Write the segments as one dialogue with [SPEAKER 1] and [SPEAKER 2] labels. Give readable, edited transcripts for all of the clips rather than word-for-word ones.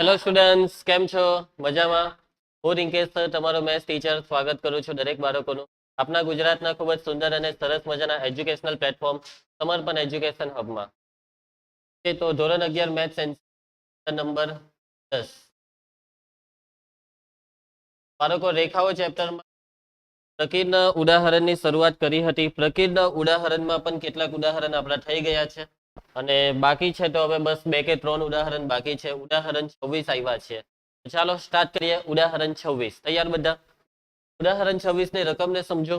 [SPEAKER 1] Hello students, કેમ છો? મજામાં? હું રિંકેશ સર, તમારો મેથ્સ ટીચર, સ્વાગત કરું છું દરેક બાળકોનું આપના ગુજરાતના ખૂબ જ સુંદર અને સરસ મજાના એજ્યુકેશનલ પ્લેટફોર્મ સમર્પણ એજ્યુકેશન હબમાં. તો ધોરણ 11 મેથ્સ નંબર 10 બાળકો, રેખાઓ ચેપ્ટરમાં પ્રકીર્ણના ઉદાહરણની શરૂઆત કરી હતી. પ્રકીર્ણના ઉદાહરણમાં પણ કેટલાક ઉદાહરણ આપણા થઈ ગયા છે અને બાકી છે, તો હવે બસ 2 કે 3 ઉદાહરણ બાકી છે. ઉદાહરણ 26 આવ્યા છે. ચાલો સ્ટાર્ટ કરીએ. ઉદાહરણ 26 તૈયાર બધા? ઉદાહરણ 26 ની રકમને સમજો.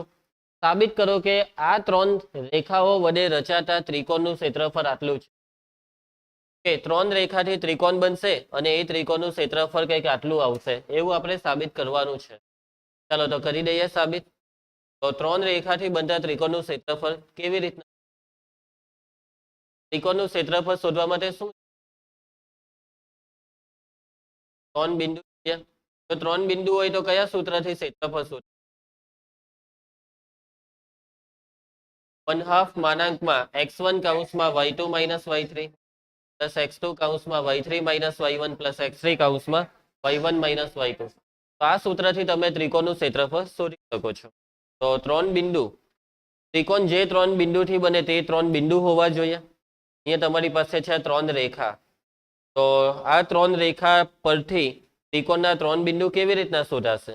[SPEAKER 1] સાબિત કરો કે આ 3 રેખાઓ વડે રચાતા ત્રિકોણનું ક્ષેત્રફળ આટલું છે. કે 3 રેખાથી ત્રિકોણ બનશે અને એ ત્રિકોણનું ક્ષેત્રફળ કંઈક આટલું આવશે, એવું આપણે સાબિત કરવાનું છે. ચાલો તો કરી દઈએ સાબિત. તો 3 રેખાથી બનતા ત્રિકોણનું ક્ષેત્રફળ કેવી રીતના? ત્રિકોણનું ક્ષેત્રફળ શોધવા માટે શું 3 બિંદુ છે? તો 3 બિંદુ હોય તો કયા સૂત્રથી ક્ષેત્રફળ શોધ? 1/2 માનાંકમાં x1 કૌંસમાં y2 minus y3 plus x2 કૌંસમાં y3 minus y1 plus x3 કૌંસમાં y1 માઇનસ y2. તો આ સૂત્રથી તમે ત્રિકોણનું ક્ષેત્રફળ શોધી શકો છો. તો 3 બિંદુ, ત્રિકોણ જે 3 બિંદુથી બને તે 3 બિંદુ હોવા જોઈએ. અહીંયા તમારી પાસે છે 3 રેખા. તો આ 3 રેખા પરથી ત્રિકોણના 3 બિંદુ કેવી રીતના શોધાશે?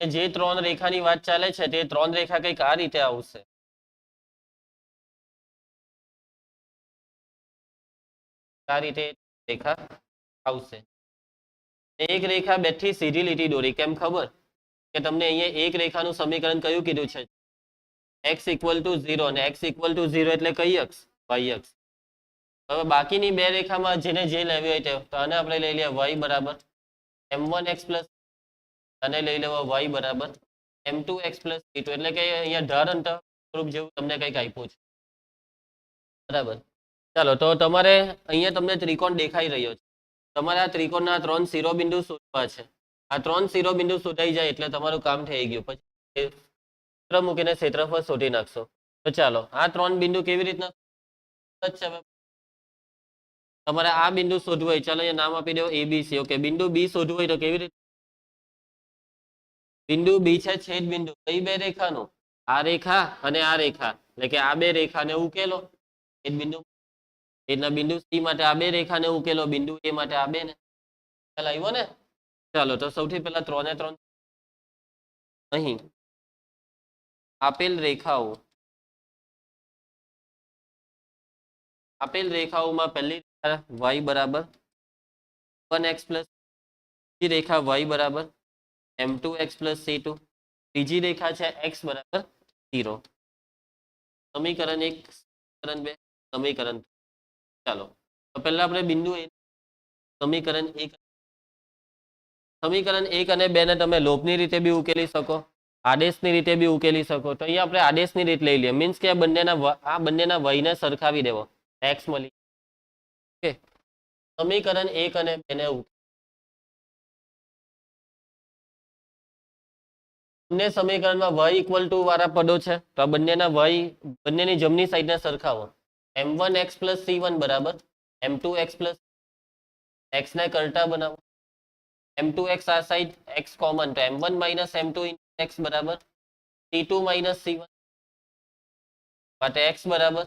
[SPEAKER 1] જે 3 રેખાની વાત ચાલે છે તે 3 રેખા કંઈક આ રીતે આવશે. આ રીતે રેખા આવશે. એક રેખા બેઠી સીધી લીટી દોરી. કેમ ખબર? કે તમને અહીંયા એક રેખાનું સમીકરણ કયું કીધું છે? x = 0 અને x = 0 એટલે કઈ અક્ષ? y અક્ષ. હવે બાકીની 2 રેખામાં જેને જે લેવી હોય તે, તો આને આપણે લઈ લઈએ y બરાબર m1x પ્લસ, અને લઈ લેવા y બરાબર m2x પ્લસ c2. એટલે કે અહીંયા ઢાળ અંતર સ્વરૂપ જેવું તમને કંઈક આપ્યું છે. બરાબર. ચાલો તો તમારે અહીંયા તમને ત્રિકોણ દેખાઈ રહ્યો છે. તમારે આ ત્રિકોણના 3 શિરોબિંદુ શોધવા છે. આ 3 શિરોબિંદુ શોધાઈ જાય એટલે તમારું કામ થઈ ગયું. પછી સૂત્ર મૂકીને ક્ષેત્રફળ શોધી નાખશો. તો ચાલો આ 3 બિંદુ કેવી રીતના તમારે આ બિંદુ શોધવું હોય, ચાલો અહીંયા નામ આપી દો ABC. ઓકે, બિંદુ B શોધવું હોય તો કેવી રીતે? બિંદુ B છે છેદ બિંદુ કઈ 2 રેખાનું? આ રેખા અને આ રેખા, એટલે કે આ 2 રેખાને ઉકેલો છેદ બિંદુ. એટલા બિંદુ C માટે આ 2 રેખાને ઉકેલો, બિંદુ A માટે આ 2 ને. ખ્યાલ આવ્યો ને? ચાલો તો સૌથી પહેલા 3 ને 3 અહીં આપેલ રેખાઓમાં પહેલી રેખા y બરાબર 1x પ્લસ, બીજી રેખા y બરાબર m2x પ્લસ c2, ત્રીજી રેખા છે x બરાબર 0. સમીકરણ 1, સમીકરણ 2, સમીકરણ 3. ચાલો તો પહેલા આપણે બિંદુ A, સમીકરણ 1 અને 2 ને તમે લોભની રીતે બી ઉકેલી શકો, આદેશની રીતે બી ઉકેલી શકો. તો અહીંયા આપણે આદેશની રીત લઈ લઈએ. મીન્સ કે આ બંનેના વયને સરખાવી દેવો, x મળી. ઓકે, સમીકરણ 1 અને 2 ને બંને સમીકરણમાં y = વાળા પદો છે, તો આ બંનેની જમણી સાઈડને સરખાવો. m1x પ્લસ c1 બરાબર m2x પ્લસ, x ને કરતા બનાવો. m2x આ સાઈડ x કોમન, તો m1 માઇનસ m2 x બરાબર c2 માઇનસ c1, માટે x બરાબર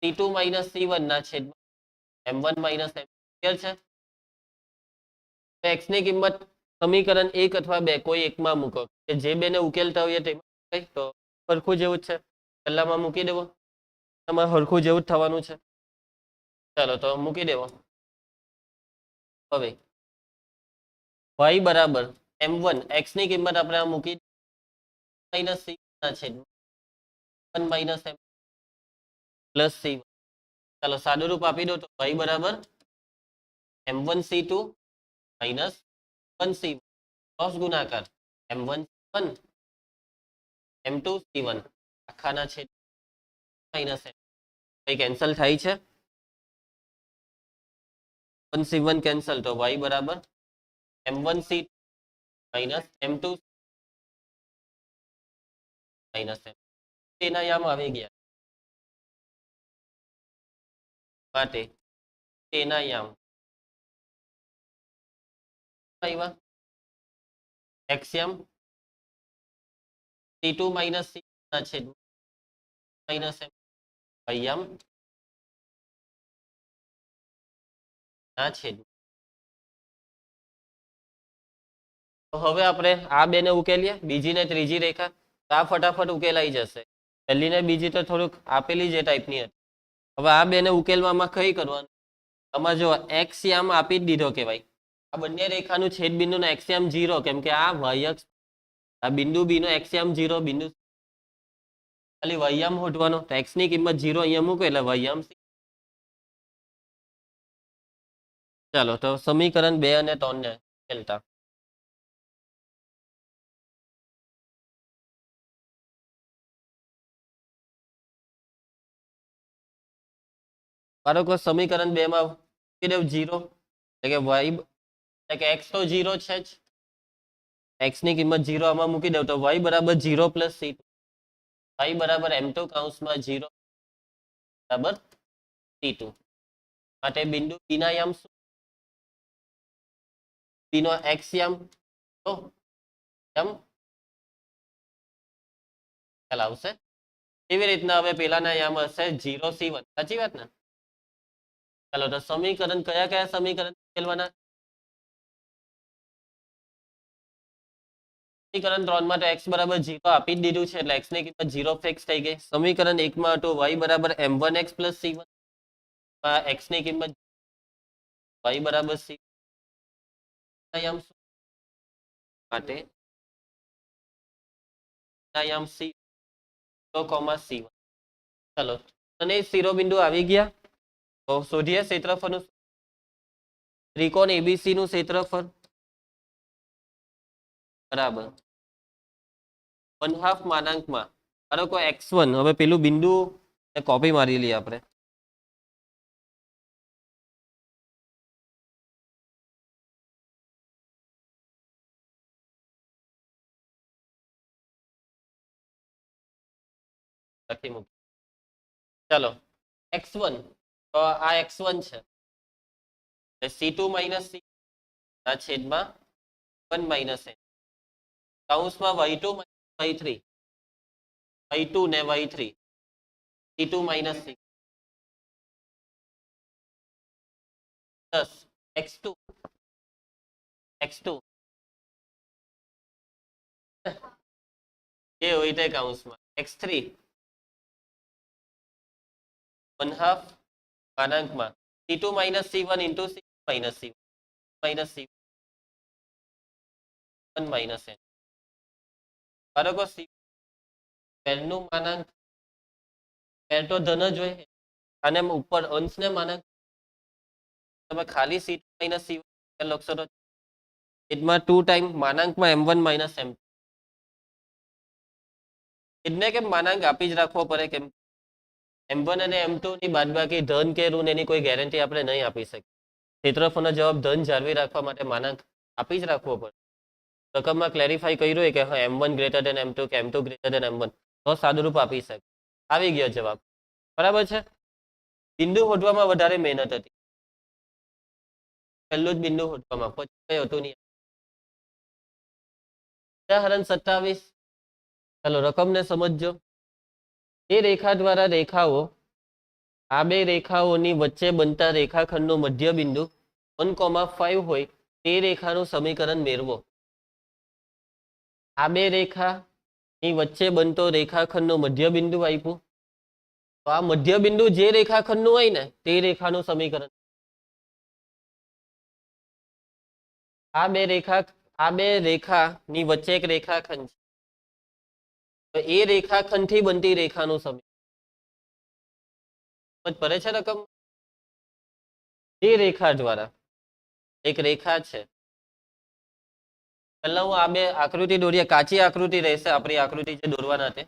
[SPEAKER 1] c2 માઇનસ c1 ના છેદમાં m1 માઇનસ m2. ક્લિયર છે? x ની કિંમત સમીકરણ 1 અથવા 2 કોઈ એકમાં મૂકો, કે જે બેને ઉકેલતા હોઈએ તેમાં. તો હરખું જેવું જ છે, પહેલામાં મૂકી દેવો. તમારે હરખું જેવું જ થવાનું છે. ચાલો તો મૂકી દેવો. હવે y બરાબર m1, x ની કિંમત આપણે આ મૂકી માઇનસ c ના છેદમાં 1 માઇનસ m પ્લસ c1. ચાલો સાદું રૂપ આપી દો તો y બરાબર m1 c2 minus 1 c1 cross ગુણાકાર m1 c1 m2 c1 આખાના છેદ માઇનસ m. કઈ કેન્સલ થાય છે? 1 c1 કેન્સલ, તો y બરાબર m1 c2 minus m2 minus M એના યામ આવી ગયા માટે તેના યામ આવ્યા એક્સયામ T2 માઇનસ C ના છેદ માઇનસ એમ યામ ના છેદ તો હવે આપણે આ બે ને ઉકેલીએ બીજી ને ત્રીજી રેખા તો આ ફટાફટ ઉકેલાઈ જશે પહેલી ને બીજી તો થોડુંક આપેલી જે ટાઈપની હતી હવે આ બે ને ઉકેલવામાં કઈ કરવાનું આમાં જો એક્સ યામ આપી જ દીધો કે ભાઈ આ બંને રેખાનું છેદ બિંદુનો એક્સ યામ 0 કેમ કે આ વાય અક્ષ આ બિંદુ બી નો એક્સ યામ 0 બિંદુ ખાલી વાય યામ શોધવાનો તો એક્સ ની કિંમત 0 અહીંયા મૂકો એટલે વાય યામ ચાલો તો સમીકરણ 2 અને 3 ને ઉકેલતા બાળકો સમીકરણ 2 માં મૂકી દેવ 0 એટલે કે વાય એટલે કે એક્સ તો 0 છે જ એક્સ ની કિંમત 0 આમાં મૂકી દેવ તો વાય બરાબર 0 પ્લસ c વાય બરાબર m2 કૌંસમાં 0 બરાબર c2 માટે બિંદુ બી ના યામ શું બી નો એક્સ યામ તો એમ ખ્યાલ આવશે એવી રીતના હવે પેલાના યામ હશે 0c1 સાચી વાત ને ચાલો તો સમીકરણ કયા કયા સમીકરણ ઉકેલવાના સમીકરણ 3 માં તો x બરાબર 0 આપી જ દીધું છે એટલે x ની કિંમત 0 ફિક્સ થઈ ગઈ સમીકરણ 1 માં તો y બરાબર m1x c1 માં x ની કિંમત y બરાબર c યામ શું માટે યામ c c1 ચાલો અને શિરોબિંદુ આવી ગયા તો શોધીએ ક્ષેત્રફળનું ત્રિકોણ એબીસી નું ક્ષેત્રફળ બરાબર 1/2 માનાંકમાં ધારો કે x1 હવે પેલું બિંદુ કોપી મારી લઈએ આપણે લખી મૂકી ચાલો x1 તો આ x1 છે c2 માઇનસ c ના છેદમાં 1 માઇનસ n કૌંસમાં y2 y3 y2 ને y3 c2 minus c 10 x2 x2 જે હોય તે કૌંસમાં x3 1/2 માનાંકમાં c2 minus c1 into c minus c minus c1 minus n બાળકો c પહેલનું માનાંક પહેલ તો ધન જ હોય અને ઉપર અંશને માનાંક તમે ખાલી c2 માઇનસ c1 લખશો તો છેદમાં 2 ટાઈમ માનાંકમાં m1 માઇનસ m2 એટલે કે માનાંક આપી જ રાખવો પડે કેમ m1 અને m2 ની બાદબાકી ધન કે ઋણ એની કોઈ ગેરંટી આપણે નહીં આપી શકીએ ક્ષેત્રફળનો જવાબ ધન જાળવી રાખવા માટે માનાંક આપી જ રાખવો પડે રકમમાં ક્લેરિફાઈ કર્યું હોય કે હા m1 ગ્રેટર દેન m2 કે m2 ગ્રેટર દેન m1 તો સાદુરૂપ આપી શકે આવી ગયો જવાબ બરાબર છે બિંદુ શોધવામાં વધારે મહેનત હતી પહેલું જ બિંદુ શોધવામાં પછી કઈ હતું નહીં ઉદાહરણ 27 ચાલો રકમને સમજજો એ રેખા દ્વારા રેખાઓ આ બે રેખાઓની વચ્ચે બનતા રેખાખંડનો મધ્ય બિંદુ 1,5 હોય તે રેખાનું સમીકરણ મેળવો આ બે રેખાની વચ્ચે બનતો રેખાખંડનો મધ્ય બિંદુ આપ્યું તો આ મધ્ય બિંદુ જે રેખાખંડનું હોય ને તે રેખાનું સમીકરણ આ બે રેખાની વચ્ચે એક રેખાખંડ છે તો એ રેખાખંડથી બનતી રેખાનું સમીકરણ પડે છે રકમ એ રેખા દ્વારા એક રેખા છે પહેલા હું આ બે આકૃતિ દોરીએ કાચી આકૃતિ રહેશે આપણી આકૃતિ જે દોરવાના છે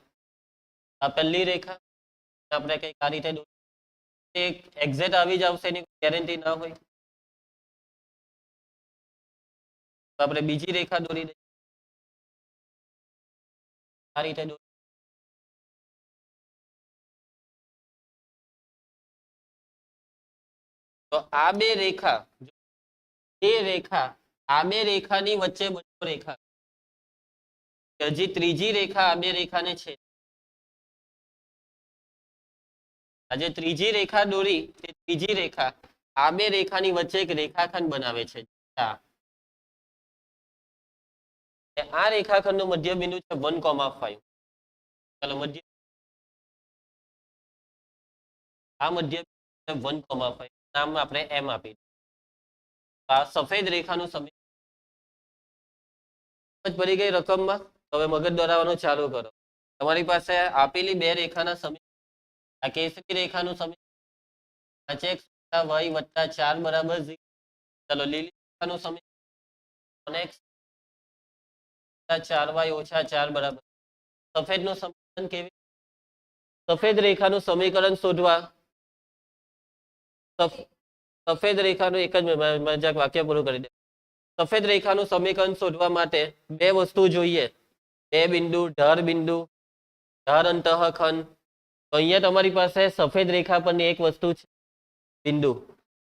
[SPEAKER 1] આ પહેલી રેખા આપણે કઈક આ રીતે એક એક્ઝેક્ટ આવી જ આવશે એની ગેરંટી ના હોય આપણે બીજી રેખા દોરી દઈએ આ રીતે તો આ બે રેખા, એ રેખા, આ બે રેખાની વચ્ચે બનતો રેખા, હજી ત્રીજી રેખા આ બે રેખાને છે, આજે ત્રીજી રેખા દોરી, તે ત્રીજી રેખા આ બે રેખાની વચ્ચે એક રેખાખંડ બનાવે છે. આ રેખાખંડનું મધ્ય બિંદુ છે 1,5. ચાલો મધ્ય, આ મધ્ય 1,5 નામ આપણે એમ આપી. આ સફેદ રેખાનું સમીકરણ પડી ગઈ રકમમાં. હવે મગજ દોરાવવાનું ચાલુ કરો. તમારી પાસે આપેલી બે રેખાના સમીકરણ, આ કેસરી રેખાનું સમીકરણ 5x + y + 4 બરાબર 0. ચાલો લીલી રેખાનું સમીકરણ 1x + 4y - 4 બરાબર. સફેદનું સમીકરણ કેવી? સફેદ રેખાનું સમીકરણ શોધવા, સફેદ રેખાનું એક જ મજાક વાક્ય પૂરું કરી દે. સફેદ રેખાનું સમીકરણ શોધવા માટે બે વસ્તુ જોઈએ, બે બિંદુ, ઢાળ બિંદુ, ઢાળ અંતઃખંડ. તો અહીંયા તમારી પાસે સફેદ રેખા પરની એક વસ્તુ છે બિંદુ.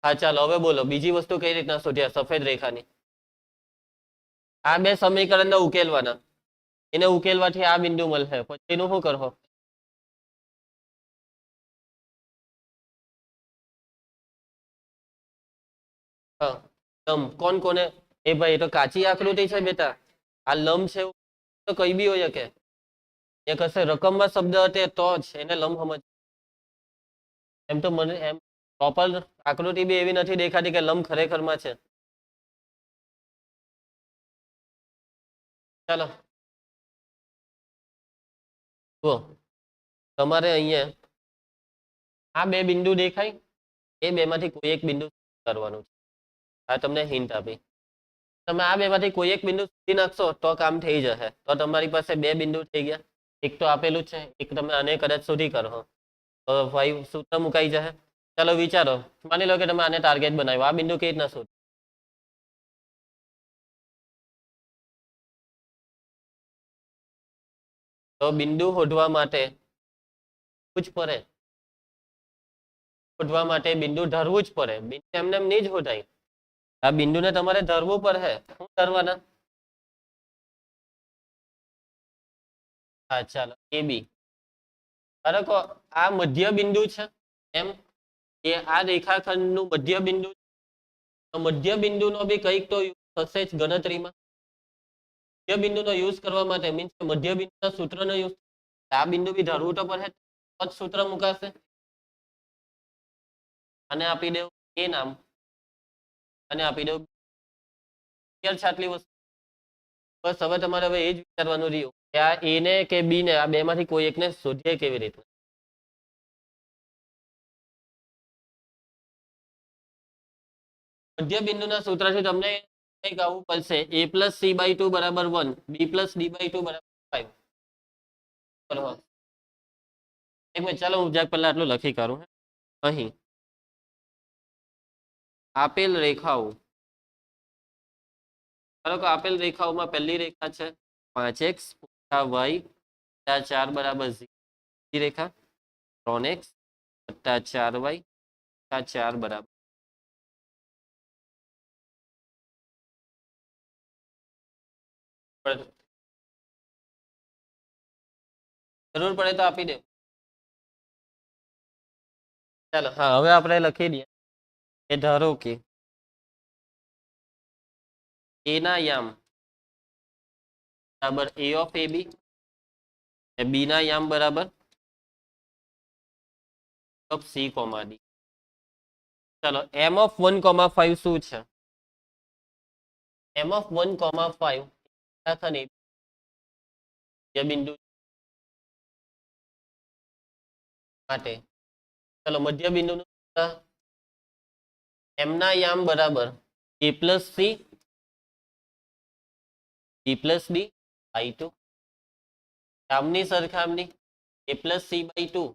[SPEAKER 1] હા ચાલો હવે બોલો બીજી વસ્તુ કઈ રીતના શોધ્યા સફેદ રેખાની? આ બે સમીકરણને ઉકેલવાના, એને ઉકેલવાથી આ બિંદુ મળશે. પછી એનું શું કરશો? હા લંબ, કોણ કોને? એ ભાઈ એ તો કાચી આકૃતિ છે બેટા. આ લંબ છે તો કઈ બી હોય કે એ કશે રકમમાં શબ્દ હતે તો જ એને લંબ સમજ. એમ તો મને એમ પ્રોપર આકૃતિ બી એવી નથી દેખાતી કે લંબ ખરેખરમાં છે. ચાલો જુઓ, તમારે અહીંયા આ બે બિંદુ દેખાય, એ બે માંથી કોઈ એક બિંદુ કરવાનું છે. આ તમને હિન્ટ આપી. તમે આ બે માંથી કોઈ એક બિંદુ શોધી નાખશો તો કામ થઈ જશે. તો તમારી પાસે બે બિંદુ થઈ ગયા. એક તો આપેલું છે, એક તમે આને કદાચ શોધી કરો તો 5 સૂત્ર મુકાઈ જશે. ચાલો વિચારો, માની લો કે તમે આને ટાર્ગેટ બનાવ્યો, આ બિંદુ કેવી રીતના શોધ? તો બિંદુ શોધવા માટે જ પડે, શોધવા માટે બિંદુ ધારવું જ પડે. બિંદુ એમને નહીં જ શોધાય. આ બિંદુને તમારે ધારવું પડે. શું ધારવાના? હા ચાલો એ બી. ધારો કે આ મધ્ય બિંદુ છે એમ, એ આ રેખાખંડનું મધ્ય બિંદુ. તો મધ્ય બિંદુનો બી કંઈક તો થશે જ ગણતરીમાં. મધ્ય બિંદુનો યુઝ કરવા માટે મીન્સ મધ્ય બિંદુના સૂત્રનો યુઝ, આ બિંદુ બી ધારવું તો પડે, તો જ સૂત્ર મુકાશે. અને આપી દેવું એ નામ, અને આપી દેવું છાટલી વસ્તુ. બસ હવે તમારે હવે એ જ વિચારવાનું રહ્યું કે આ એ ને કે બી ને, આ બે માંથી કોઈ એકને શોધીએ કેવી રીતે. મધ્ય બિંદુના સૂત્રથી તમને કંઈક આવવું પડશે. a + c/2 = 1, b + d/2 = 5. બરાબર. એક મિનિટ ચાલો હું જરાક પહેલા આટલું લખી કાઢું. અહીં આપેલ રેખાઓ, ધારો કે આપેલ રેખાઓમાં પહેલી રેખા છે 5x - y + 4 બરાબર 0. બીજી રેખા 3x + 4y + 4 બરાબર. જરૂર પડે તો આપી દે. ચાલો હા હવે આપણે લખી દઈએ કે ધારો કે a ના યામ બરાબર a of ab, b ના યામ બરાબર of c, d. ચાલો m of 1,5 શું છે? m of 1,5 બિંદુ માટે ચાલો મધ્ય બિંદુ m ના યામ બરાબર a + c b + d/2. યામની સરખામણી a + c/2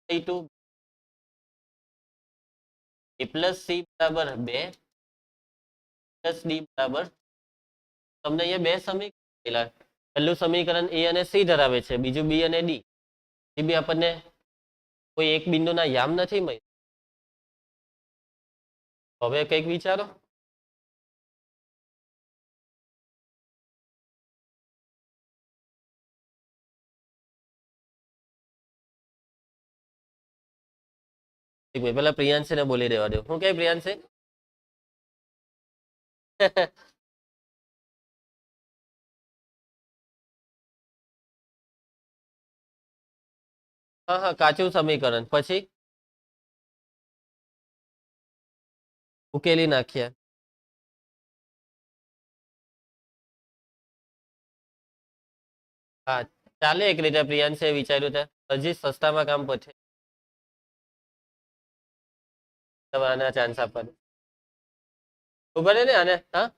[SPEAKER 1] a + c બરાબર 2 + d બરાબર. તમને અહીંયા બે સમીકરણ, પહેલું સમીકરણ a અને c ધરાવે છે, બીજું b અને d. એ બી આપણને કોઈ એક બિંદુના યામ નથી મળ્યું. હવે કંઈક વિચારો. એક મિનિટ, પેલા પ્રિયાંશને બોલી દેવા દો. શું કહે પ્રિયાંશે? હા હા, કાચું સમીકરણ પછી ઉકેલી નાખ્યા. હા, ચાલે એક રીતે. પ્રિયાંશે વિચાર્યું છે હજી સસ્તામાં કામ પતે. તમે આના ચાન્સ આપવા દો. ખબર ને આને? હા,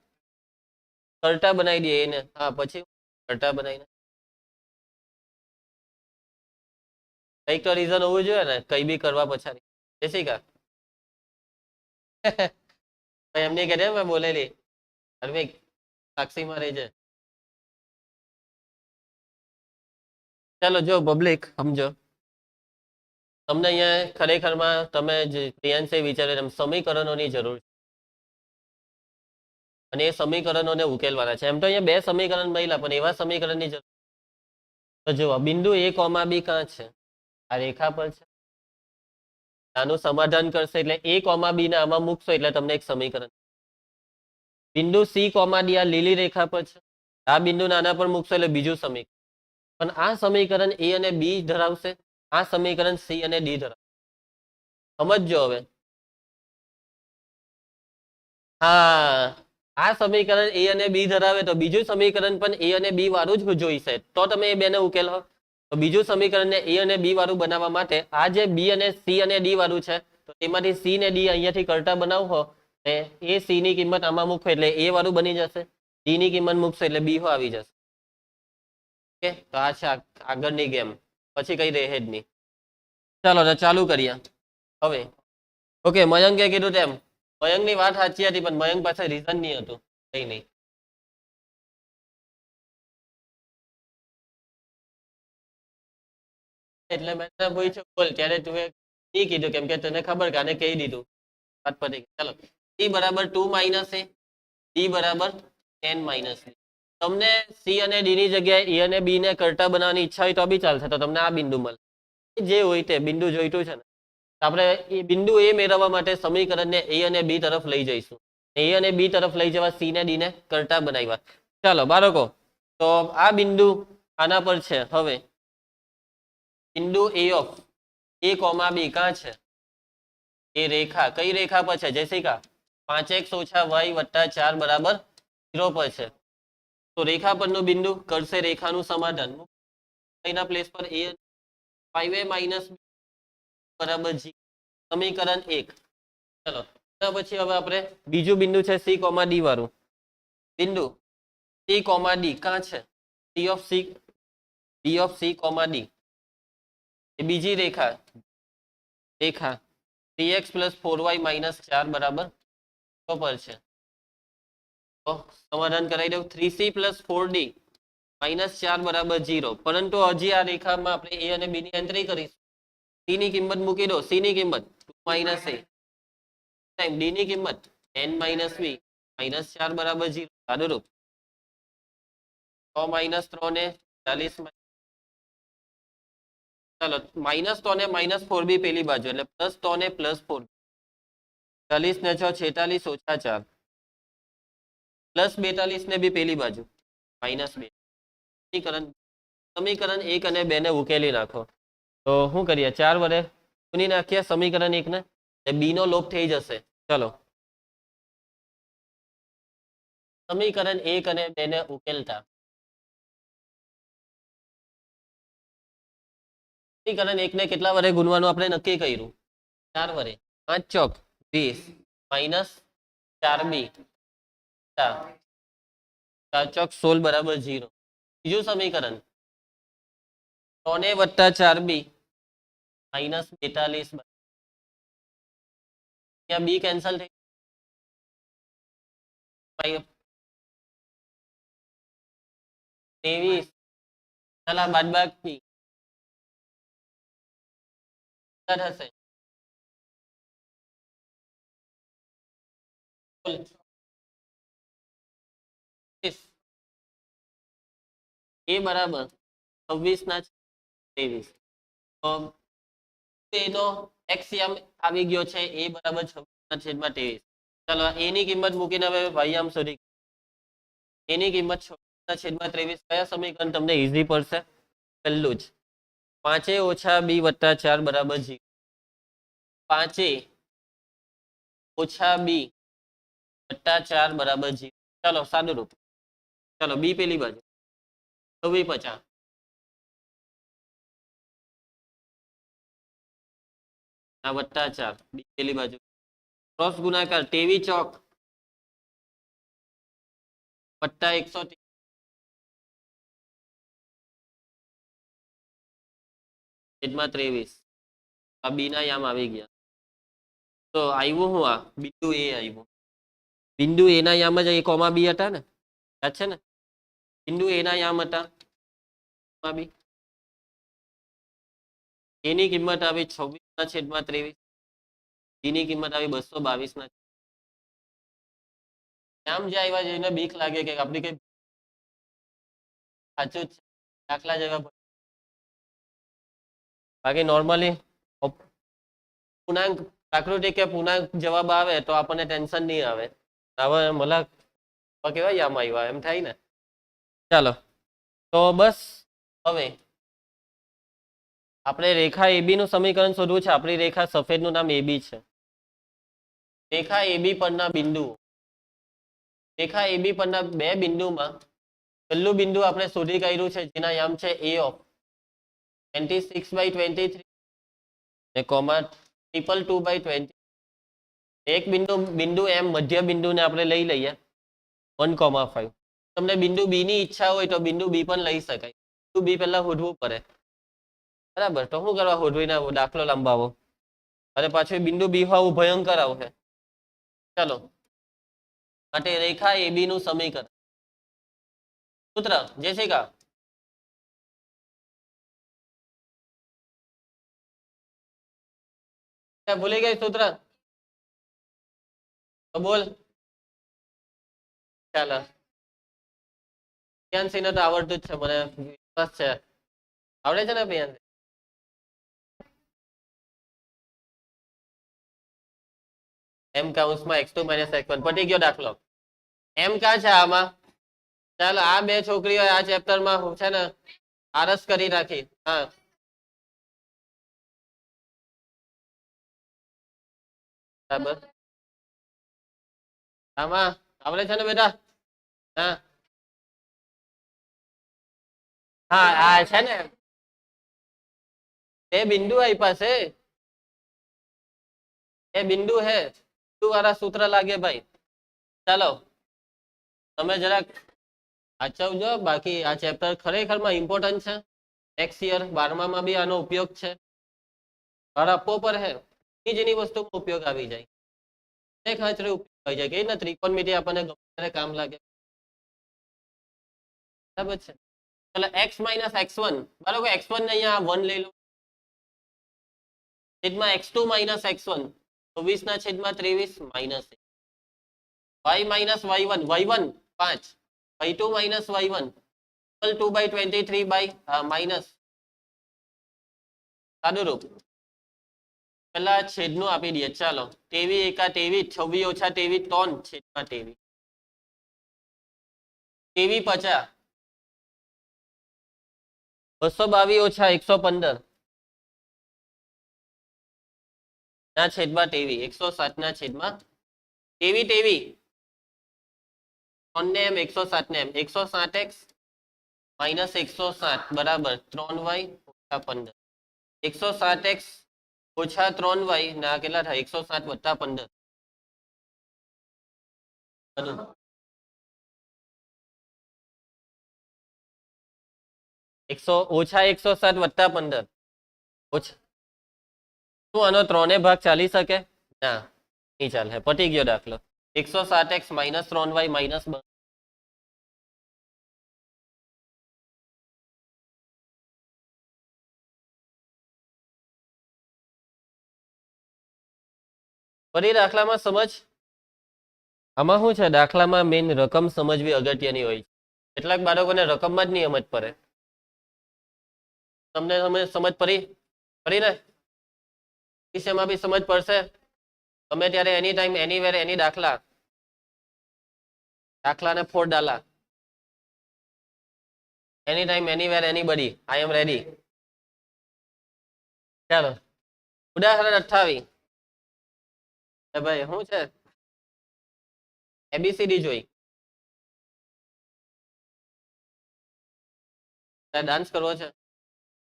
[SPEAKER 1] કરટા બનાવી દઈએ એને. હા, પછી કરટા બનાવીને કંઈક તો રીઝન હોવું જોઈએ ને, કઈ બી કરવા પછાડી. જયશિકા એમની કે મેં બોલેલી અરવિંદ સાક્ષીમાં રહી છે. ચાલો જો પબ્લિક સમજો, તમને અહીંયા ખરેખરમાં તમે જે પ્રિયાંશે વિચારે સમીકરણોની જરૂર છે અને એ સમીકરણોને ઉકેલવાના છે. એમ તો અહીંયા બે સમીકરણ મળ્યા, પણ એવા સમીકરણની જરૂર. તો જુઓ, બિંદુ એ કોમા બી કાં છે? આ રેખા પર છે. આનું સમાધાન કરશે એટલે એ કોમા બી ને આમાં મૂકશો એટલે તમને એક સમીકરણ. બિંદુ સી કોમા ડી આ લીલી રેખા પર છે. આ બિંદુ નાના પર મૂકશો એટલે બીજું સમીકરણ. પણ આ સમીકરણ એ અને બી ધરાવશે, આ સમીકરણ સી અને ડી ધરાવશે. સમજજો હવે. હા, આ સમીકરણ એ અને બી ધરાવે તો બીજું સમીકરણ પણ એ અને બી વાળું જ જોઈશે, તો તમે એ બેને ઉકેલો. તો બીજું સમીકરણને એ અને બી વાળું બનાવવા માટે આ જે બી અને સી અને ડી વાળું છે, તો એમાંથી સી ને ડી અહીંયાથી કરતા બનાવો ને એ સી ની કિંમત આમાં મૂકો એટલે એ વાળું બની જશે. ડી ની કિંમત મૂકશો એટલે બી આવી જશે. ઓકે, તો આ છે આગળની ગેમ. પછી કઈ રહે જ નહીં. ચાલો તો ચાલુ કરીએ હવે. ઓકે, મયંકે કીધું તેમ મયંકની વાત સાચી હતી, પણ મયંક પાસે રીઝન નહીં હતું. કઈ નહીં. એટલે મેં તને પૂછ્યું બોલ, ત્યારે તું નહીં કીધું કેમ કે તને ખબર કે આને કહી દીધું. વાત પતી ગઈ. ચાલો, સી બરાબર 2 માઇનસ એ, ડી બરાબર 10 માઇનસ બી. તમને સી અને ડી ની જગ્યાએ એ અને બી ને કરતા બનાવવાની ઈચ્છા હોય તો બી ચાલશે. તો તમને આ બિંદુ મળે. જે હોય તે બિંદુ જોઈતું છે ને, આપણે એ બિંદુ એ મેળવવા માટે સમીકરણને એ અને બી તરફ લઈ જઈશું. એ અને બી તરફ લઈ જવા સી ને ડી ને કરતા બનાવ્યા. ચાલો બાળકો, તો આ બિંદુ આના પર છે. હવે બિંદુ એ ઓફ એ કોમા બી કાં છે? એ રેખા કઈ રેખા પર છે જયશિકા? 5x - y + 4 બરાબર 0 પર છે. તો રેખા પરનું બિંદુ કરશે રેખાનું સમાધાન. એના પ્લેસ પર a 5a - બરાબર g, સમીકરણ 1. ચલો પછી હવે આપણે બીજું બિંદુ છે સી કોમા ડી વાળું બિંદુ. સી કોમા ડી કાં છે? D of C comma D એ બીજી રેખા 3x + 4y - 4 બરાબર 0 પર છે. તો સમાધાન કરાવી દઉં. 3c + 4d -4 બરાબર 0. પરંતુ હજી આ રેખામાં આપણે a અને b ની એન્ટ્રી કરીશું. c ની કિંમત મૂકી દો. c ની કિંમત 2 - a ટાઈમ d ની કિંમત n - b -4 બરાબર 0. સાદુરૂપ 6 - 3 ને 40. ચાલો, -3 ને -4b પેલી બાજુ એટલે +3 ને +4. 40 ને 6 46 - 4 +42 ને બી પેલી બાજુ -2. સમીકરણ 1 અને 2 ને ઉકેલી નાખો. તો શું કરીએ? 4 વડે ગુણી નાખીએ સમીકરણ 1 ને, બી નો લોપ થઈ જશે. ચલો, સમીકરણ 1 અને 2 ને ઉકેલતા સમીકરણ 1 ને કેટલા વડે ગુણવાનું આપણે નક્કી કર્યું? 4 વડે. 5 ચોક 20 -4b 4 ચોક 16 બરાબર 0. બીજું સમીકરણ 3a + 4b -42. ત્યાં બી કેન્સલ થઈ 23. ચાલા બાદબાકી થશે એ બરાબર 26 ના 23. તો એનો એક્સયામ આવી ગયો છે એ બરાબર 26 ના છેદમાં 23. ચાલો એની કિંમત મૂકીને હવે વાયામ શોધી. એની કિંમત 26 ના છેદમાં 23 કયા સમીકરણ તમને ઈઝી પડશે? પહેલું જ 5a ઓછા b વત્તા 4 બરાબર 0. 5a ઓછા b વત્તા 4 બરાબર 0. ચાલો સાદું રૂપ. ચાલો બી પેલી બાજુ 26 આ વત્તા 4 બી પેલી બાજુ ક્રોસ ગુણાકાર ટેવી ચોક વત્તા 130 છેદમાં 23. આ બી ના યામ આવી ગયા. તો આવ્યું હું આ બિંદુ એ આવ્યું. બિંદુ એ ના યામ જ એ કોમા બી હતા ને, યાદ છે ને? બિંદુ એ ના યામ હતા કોમા બી. એની કિંમત આવી 26 ના છેદમાં 23. બીની કિંમત આવી 222 ના. આમ જે આવ્યા જેને બીક લાગે કે આપણી કઈ સાચું જ છે દાખલા જેવા. બાકી નોર્મલી પૂર્ણાંક પ્રાકૃતિક કે પૂર્ણાંક જવાબ આવે તો આપણને ટેન્શન નહીં આવે. હવે મલા કેવા યામ આવ્યા એમ થાય ને. ચાલો તો બસ હવે આપણે રેખા એબી નું સમીકરણ શોધવું છે. આપણી રેખા સફેદ નું નામ એબી છે. રેખા એબી પરના બિંદુઓ. રેખા એબી પરના બે બિંદુમાં પહેલું બિંદુ આપણે શોધી કાઢ્યું છે જેના યામ છે એ ઓફ 26/23 ને કોમા 222/20. એક બિંદુ એમ મધ્ય બિંદુને આપણે લઈ લઈએ 1,5. તમને બિંદુ બી ની ઈચ્છા હોય તો બિંદુ બી પણ લઈ શકાય. બિંદુ બી પહેલા શોધવું પડે બરાબર. તો શું કરવા શોધવીને દાખલો લંબાવો અને પાછું બિંદુ બી હોવું ભયંકર આવશે. ચાલો માટે રેખા એબી નું સમીકરણ સૂત્ર જેસિકા ભૂલી ગઈ સૂત્ર તો બોલ. ચાલો પ્રિયાંશી ને તો આવડતું જ છે મને વિશ્વાસ છે. આવડે છે ને પ્રિયાંશી? એમ કાઉન્સમાં x2 - x1 પટી ગયો દાખલો. એમ કા છે આમાં? ચાલો આ બે છોકરીઓ આ ચેપ્ટરમાં છે ને આરસ કરી નાખી. હા બરાબર. આમાં આવડે છે ને બેટા? હા હા આ છે ને એ બિંદુ આપ્યા છે. એ બિંદુ હે બિંદુ વાળા સૂત્ર લાગે ભાઈ. ચાલો તમે જરાક વાંચવજો. બાકી આ ચેપ્ટર ખરેખરમાં ઇમ્પોર્ટન્ટ છે. નેક્સ્ટ યર 12માં બી આનો ઉપયોગ છે. ભાર આપવો પર હે જેની વસ્તુમાં ઉપયોગ આવી જાય. ખાતરી ઉપયોગ આવી જાય કે ત્રિકોણમિતિ આપણને ગમે કામ લાગે. બરાબર છે. ચાલો x - x1 બરાબર. x1 ને અહીંયા 1 લઈ લો છેદમાં x2 - x1 24 ના છેદમાં 23 minus y - y1 y1 5 y2 - y1 2/23 minus સાદું રૂપ પેલા છેદનું આપી દઈએ. ચાલો 23 એકા 23 26 ઓછા 23 3 છેદમાં 23 50 222 ઓછા 115 ના છેદમાં 23 107 ના છેદમાં 23 3 ને એમ 107 ને એમ 107x માઇનસ 107 બરાબર 3y ઓછા 15 107x ઓછા 3y ના કેટલા થાય 107 વત્તા 15 ઓછા 107 વત્તા 15 ઓછા શું આનો 3 ભાગ ચાલી શકે? ના નહીં ચાલે. પટી ગયો દાખલો. 107x માઇનસ 3y માઇનસ ફરી દાખલામાં સમજ આમાં શું છે, દાખલામાં મેઇન રકમ સમજવી અગત્યની હોય છે. કેટલાક બાળકોને રકમમાં જ નહીં સમજ પડે. તમને સમજ પડી ને? વિષયમાં બી સમજ પડશે. તમે ત્યારે એની ટાઈમ એનીવેર એની દાખલાને ફોર ડાલા. એની ટાઈમ એનીવેર એનીબડી આઈ એમ રેડી. ચાલો ઉદાહરણ 28. ભાઈ શું છે? એબીસીડી જોઈ. ડાન્સ કરવો છે,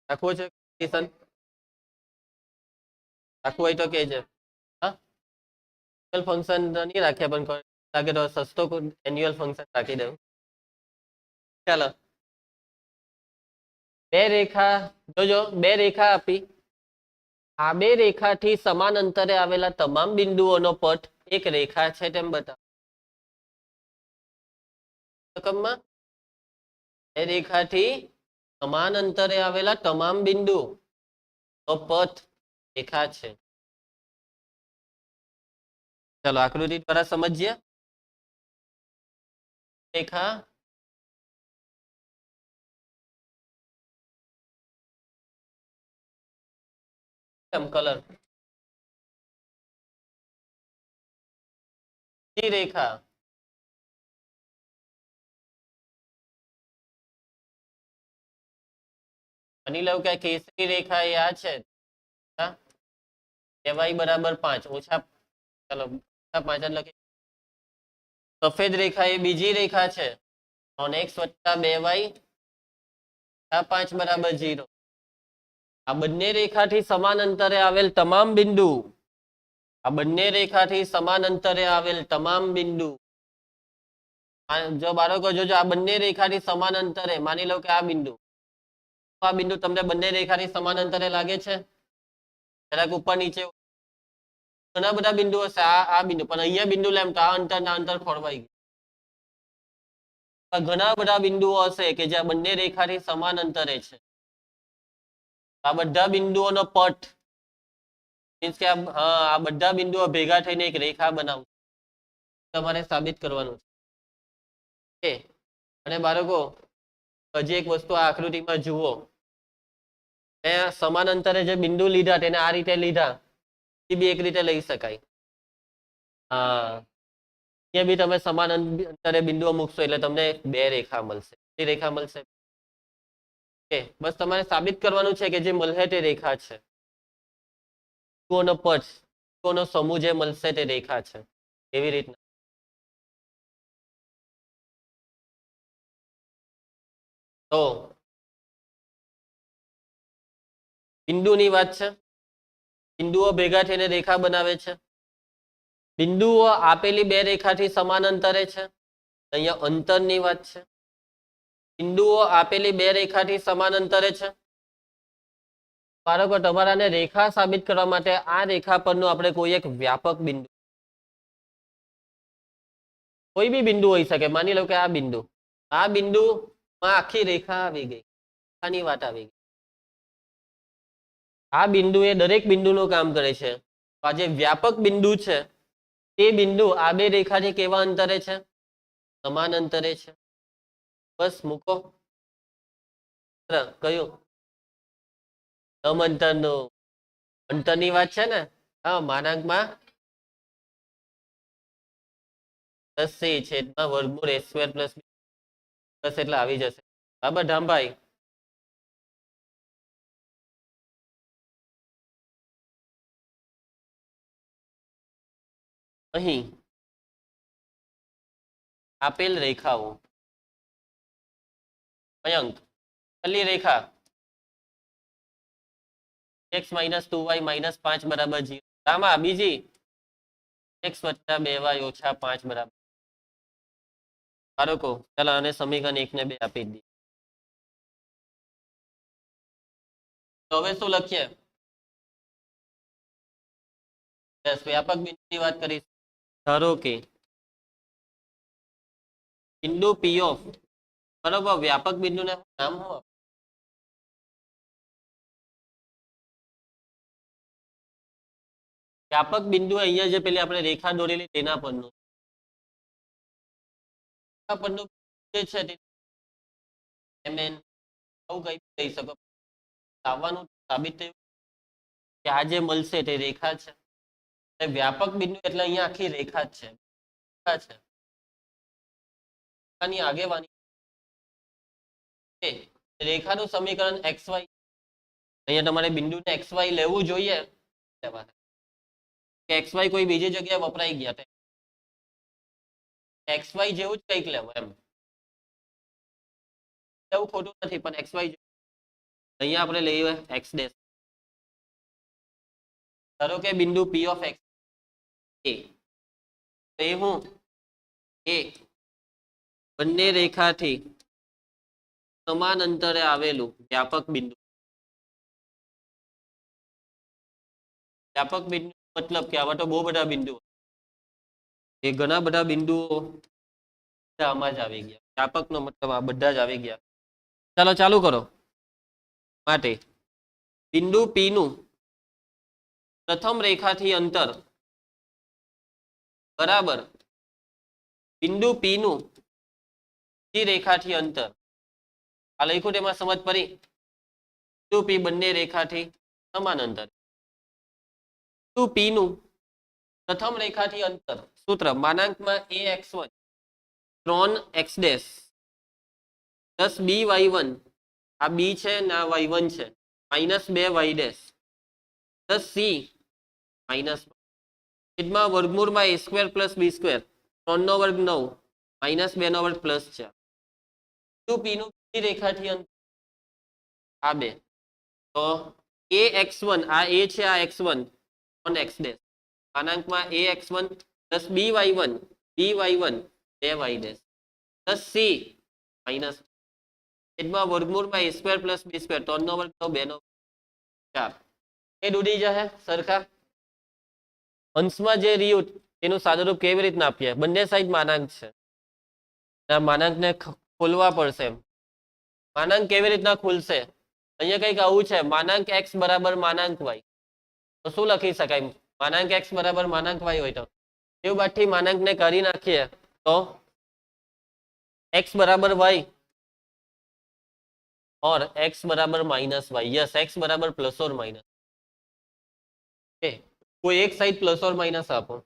[SPEAKER 1] રાખવો છે કિશન? રાખવું હોય તો કે છે. હા, ફંક્શન નહીં રાખ્યા, પણ લાગે તો સસ્તો એન્યુઅલ ફંક્શન રાખી દઉં. ચાલો, બે રેખા જોજો, બે રેખા આપી. આ બે રેખાથી સમાન અંતરે આવેલા તમામ બિંદુઓનો પટ એક રેખા છે તેમ બતાવો. રકમમાં બે રેખાથી સમાન અંતરે આવેલા તમામ બિંદુ નો પથ રેખા છે. ચાલો આકૃતિ દ્વારા સમજીએ. રેખા કલર રેખા માની લઉં કે કેસરી રેખા એ આ છે, y બરાબર 5 ઓછા, ચાલો 5 જ લખી. સફેદ રેખા એ બીજી રેખા છે, 3x + 2y 5 બરાબર 0. આ બંને રેખાથી સમાન અંતરે આવેલ તમામ બિંદુ, આ બંને રેખાથી સમાન અંતરે આવેલ તમામ બિંદુ. જો બાળકો જોજો, આ બંને રેખાથી સમાન અંતરે, માની લો કે આ બિંદુ તમને બંને રેખાથી સમાન અંતરે લાગે છે? જરાક ઉપર નીચે ઘણા બધા બિંદુ હશે. આ બિંદુ, પણ અહીંયા બિંદુ લેમ તો આ અંતર ખોરવાઈ ગયું. ઘણા બધા બિંદુઓ હશે કે જ્યાં બંને રેખાથી સમાન અંતરે છે. આ બધા બિંદુઓનો પટ મીન્સ કે આ બધા બિંદુઓ ભેગા થઈને એક રેખા બનાવું તમારે સાબિત કરવાનું છે. અને બાળકો હજી એક વસ્તુ આ આકૃતિમાં જુઓ, સમાન અંતરે જે બિંદુ લીધા તેને આ રીતે લીધા, એ બી એક રીતે લઈ શકાય. હા, અહીંયા બી તમે સમાન અંતરે બિંદુઓ મૂકશો એટલે તમને બે રેખા મળશે. કેટલી રેખા મળશે? બસ તમારે સાબિત કરવાનું છે કે જે મળશે તે રેખા છે. પટ નો સમૂહ જે મળશે તે રેખા છે. એવી રીતના તો બિંદુની વાત છે. બિંદુઓ ભેગા થઈને રેખા બનાવે છે. બિંદુઓ આપેલી બે રેખાથી સમાન અંતરે છે. અહીંયા અંતરની વાત છે. બિંદુઓ આપેલી બે રેખાથી સમાન અંતરે છે. બાળકો તમારાને રેખા સાબિત કરવા માટે આ રેખા પરનું આપણે કોઈ એક વ્યાપક બિંદુ, કોઈ બી બિંદુ હોઈ શકે. માની લો કે આ બિંદુમાં આખી રેખા આવી ગઈ, આની વાત આવી ગઈ. આ બિંદુ એ દરેક બિંદુનું કામ કરે છે. આ જે વ્યાપક બિંદુ છે તે બિંદુ આ બે રેખાથી કેવા અંતરે છે? સમાન અંતરે છે. બસ મૂકો. કયું અંતરનું? અંતરની વાત છે ને? હા, માનાંકમાં +c/√a² + એટલે આવી જશે. બરાબર ધામભાઈ? અહીં આપેલ રેખાઓ મયંક પહેલી રેખા x - 2y - 5 બરાબર 0. આમાં બીજી x + 2y - 5 બરાબર. બાળકો ચાલો આને સમીકરણ 1 ને 2 આપી દઈએ. તો હવે શું લખીએ? વ્યાપક બિંદુની વાત કરી. ધારો કે બિંદુ P ઓફ, બરોબર, વ્યાપક બિંદુને નામ શું? વ્યાપક બિંદુ અહીંયા જે પેલી આપણે રેખા દોરેલી તેના પરનું. પરનું જે છે તે mn આવું કઈ કહી શકો. લાવવાનું સાબિત થયું કે આ જે મળશે તે રેખા છે. વ્યાપક બિંદુ એટલે અહીંયા આખી રેખા જ છે. રેખા છે આની આગેવાની રેખાનું સમીકરણ xy. અહીંયા તમારે બિંદુને xy લેવું જોઈએ કે xy કોઈ બીજી જગ્યાએ વપરાઈ ગયા xy જેવું જ કંઈક લેવું એમ એવું ખોટું નથી પણ xy અહીંયા આપણે લઈએ x ડેશ. ધારો કે બિંદુ p ઓફ x એ હું એ બંને રેખાથી સમાન અંતરે આવેલું વ્યાપક બિંદુ. વ્યાપક બિંદુ મતલબ કે આવા તો બહુ બધા બિંદુઓ એ ઘણા બધા બિંદુઓ આમાં જ આવી ગયા. વ્યાપક નો મતલબ આ બધા જ આવી ગયા. ચાલો ચાલુ કરો. માટે બિંદુ P નું પ્રથમ રેખાથી અંતર બરાબર બિંદુ P નું બીજી રેખાથી અંતર. આ લખ્યું તેમાં સમજ પડી. બિંદુ P બંને રેખાથી સમાન અંતર. બિંદુ P નું પ્રથમ રેખાથી અંતર સૂત્ર માનાંકમાં ax1 3x dash plus by1 આ b છે ને આ y1 છે minus 2y dash plus c minus છેદમાં વર્ગમૂળમાં a square plus b square 3 નો વર્ગ 9 માઇનસ 2 નો વર્ગ પ્લસ 4. બિંદુ P નું બીજી રેખાથી અંતર આ બે તો ax1 આ a છે આ x1 3x ડેશ માનાંકમાં ax1 plus by1 2y dash plus c minus છેદમાં વર્ગમૂળમાં a square plus b square 3 નો વર્ગ 2 નો 4 એ દૂરી જશે સરખા. અંશમાં જે રહ્યું તેનું સાદુરૂપ કેવી રીતના આપીએ? બંને સાઈડ માનાંક છે. માનાંકને ખોલવા પડશે. માનાંક કેવી રીતના ખુલશે? અહીંયા કંઈક આવું છે માનાંક x બરાબર માનાંક y. તો શું લખી શકાય? માનાંક x બરાબર માનાંક y હોય તો એવું બાદથી માનાંકને કરી નાખીએ તો x બરાબર y और x बराबर माइनस वाई. यस x बराबर प्लस और माइनस. कोई एक साइड प्लस और माइनस आपो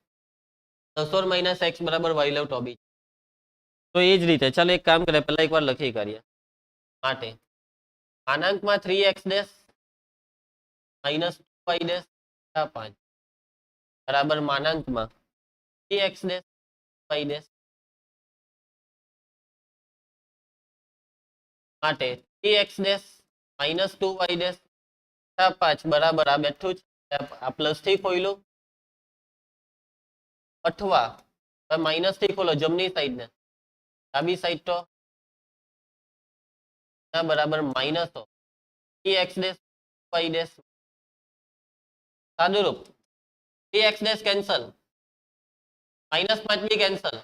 [SPEAKER 1] प्लस और माइनस x बराबर y लो तो भी तो ये ज रीते. चलो एक काम करे पहला एक बार लखी करिए. माटे मानांकમાં 3x dash minus 2y dash 5 બરાબર માનાંકમાં 3x ડેશ y ડેશ માટે 3x dash minus 2y dash 5 બરાબર આ બેઠું છે આ પ્લસ થી ખોઈલો અથવા માઇનસ થી ખોલો જમણી સાઈડ ને ડાબી સાઈડ તો બરાબર માઇનસ તો 3x ડેશ y ડેશ સાદુરૂપ 3x ડેશ કેન્સલ માઇનસ 5 બી કેન્સલ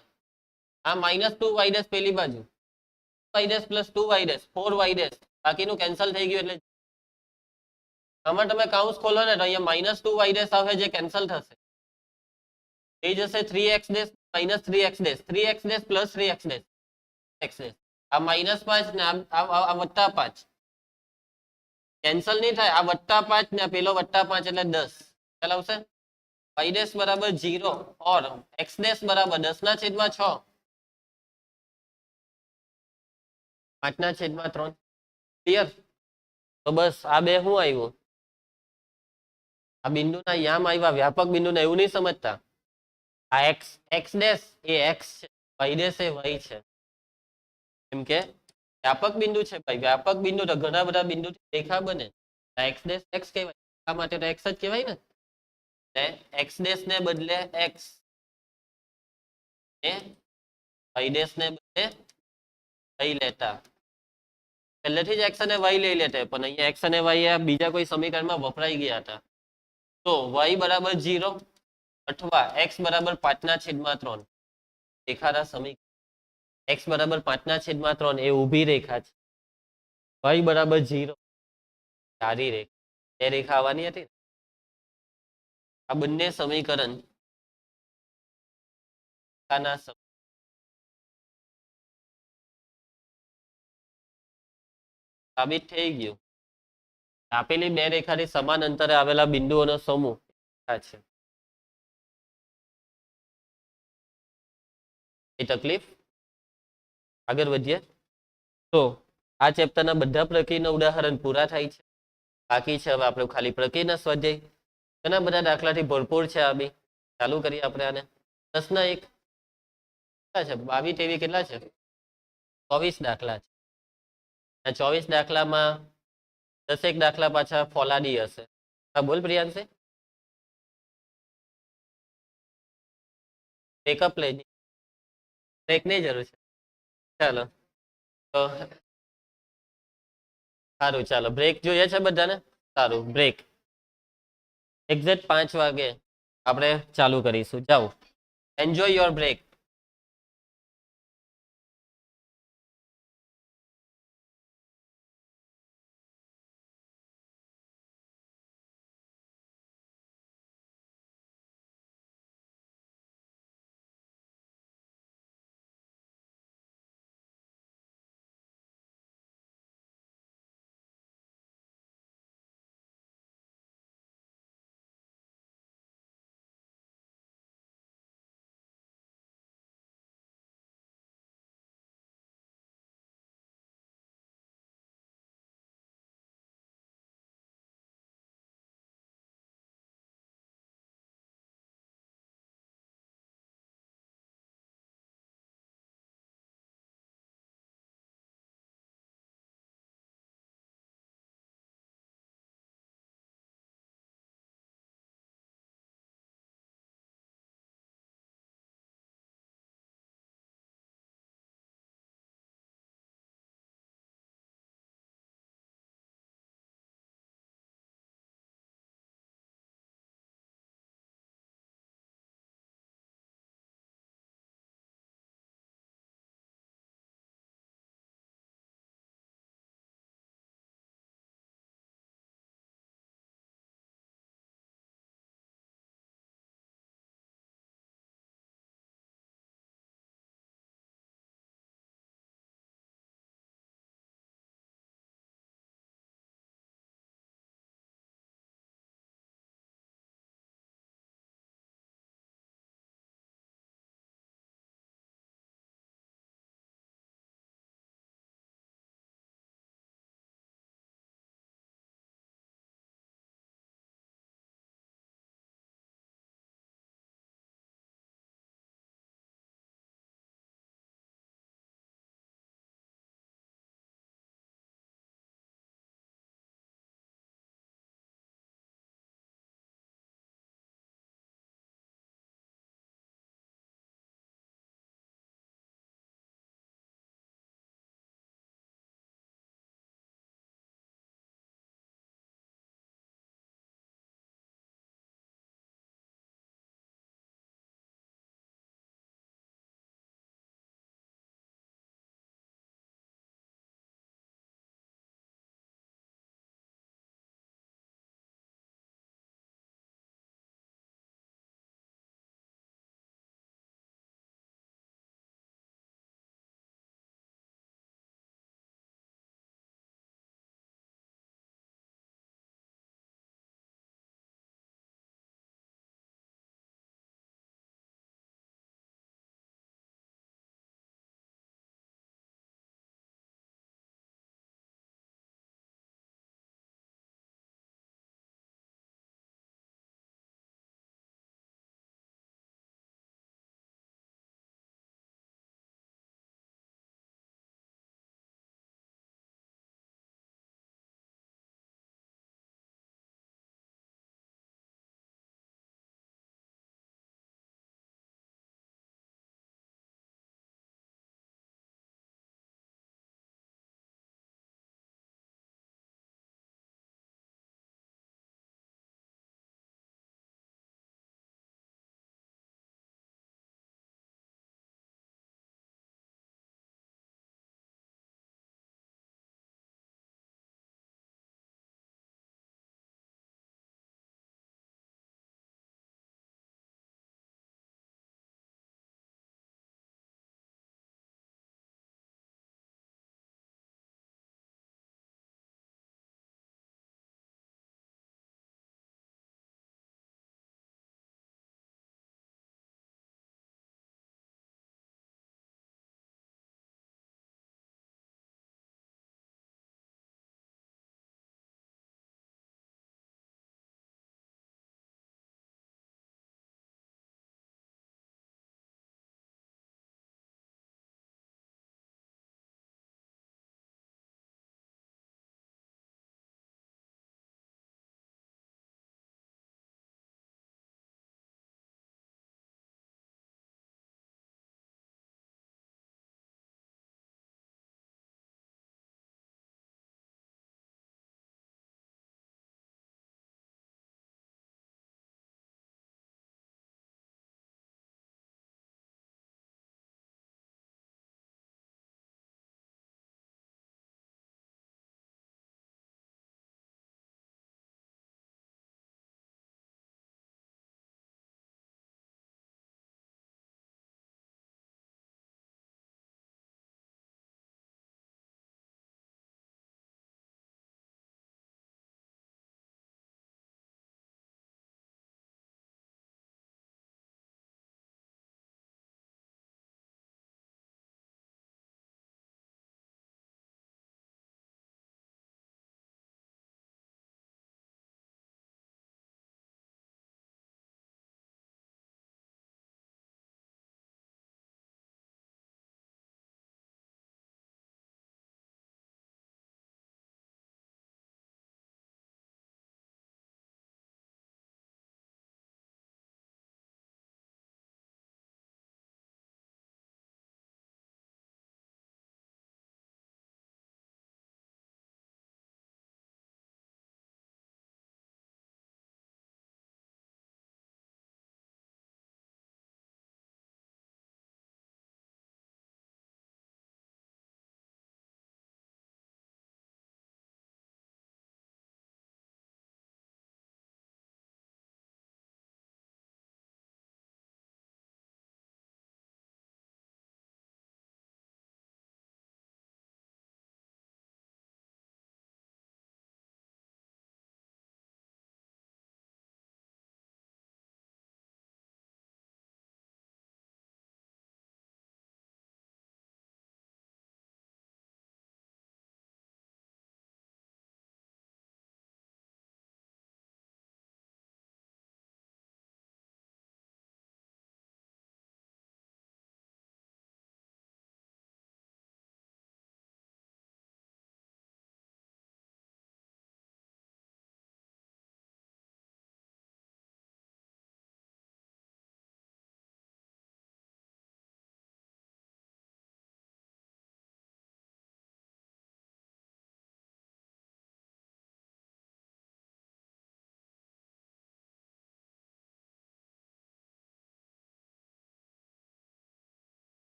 [SPEAKER 1] આ માઇનસ 2y ડેશ પેલી બાજુ y dash plus 2y dash 4y dash બાકીનું કેન્સલ થઈ ગયું એટલે આમાં તમે કાઉન્સ ખોલો ને તો અહીંયા માઇનસ 2y ડેશ આવે જે કેન્સલ થશે થઈ જશે 3x dash minus 3x dash 3x dash plus 3x dash x dash આ માઇનસ 5 ને આ વત્તા 5 કેન્સલ નહીં થાય આ વત્તા 5 ને પેલો વત્તા 5 એટલે 10 ચાલ આવશે y ડેશ બરાબર 0 और x ડેશ બરાબર 10 ના છેદમાં 6 5 ના છેદમાં 3 ક્લિયર. તો બસ આ બે શું આવ્યું આ બિંદુના યામ આવ્યા વ્યાપક બિંદુને એવું નહીં સમજતા આ x ડેશ એ x છે y ડેશ એ y છે એમ કે વ્યાપક બિંદુ છે ભાઈ. વ્યાપક બિંદુ તો ઘણા બધા બિંદુથી રેખા બને. આ x ડેશ x કહેવાય આ માટે તો x જ કહેવાય ને x ડેશ ને બદલે x ને y ડેશ ને બદલે y લેતા પહેલેથી જ x અને y લઈ લેતા પણ અહીંયા x અને y આ બીજા કોઈ સમીકરણમાં વપરાઈ ગયા હતા તો y બરાબર 0 અથવા x બરાબર 5 ના છેદમાં 3 રેખાના સમીકરણ x બરાબર 5 ના છેદમાં 3 એ ઊભી રેખા છે y બરાબર 0 સારી રેખા એ રેખા આવવાની હતી આ બંને સમીકરણ સાબિત થઈ ગયું. આપેલી બે રેખાથી સમાન અંતરે આવેલા બિંદુઓનો સમૂહ આ છે. એ તકલીફ આગળ વધીએ તો આ ચેપ્ટરના બધા પ્રક્રિયાના ઉદાહરણ પૂરા થાય છે. બાકી છે હવે આપણે ખાલી પ્રક્રિયાના સ્વાધ્યાય. ઘણા બધા દાખલાથી ભરપૂર છે આ બી. ચાલુ કરીએ આપણે આને. 10 ના 1 કેટલા છે? 22 તેવી કેટલા છે? 24 દાખલા છે. આ 24 દાખલામાં 10 દાખલા પાછા ફોલાદી હશે. હા બોલ પ્રિયાંશે. બ્રેકઅપ લઈ બ્રેકની જરૂર છે. ચાલો તો સારું ચાલો બ્રેક જોઈએ છે બધાને. સારું બ્રેક એક્ઝેક્ટ 5 વાગે આપણે ચાલુ કરીશું. જાઓ એન્જોય યોર બ્રેક.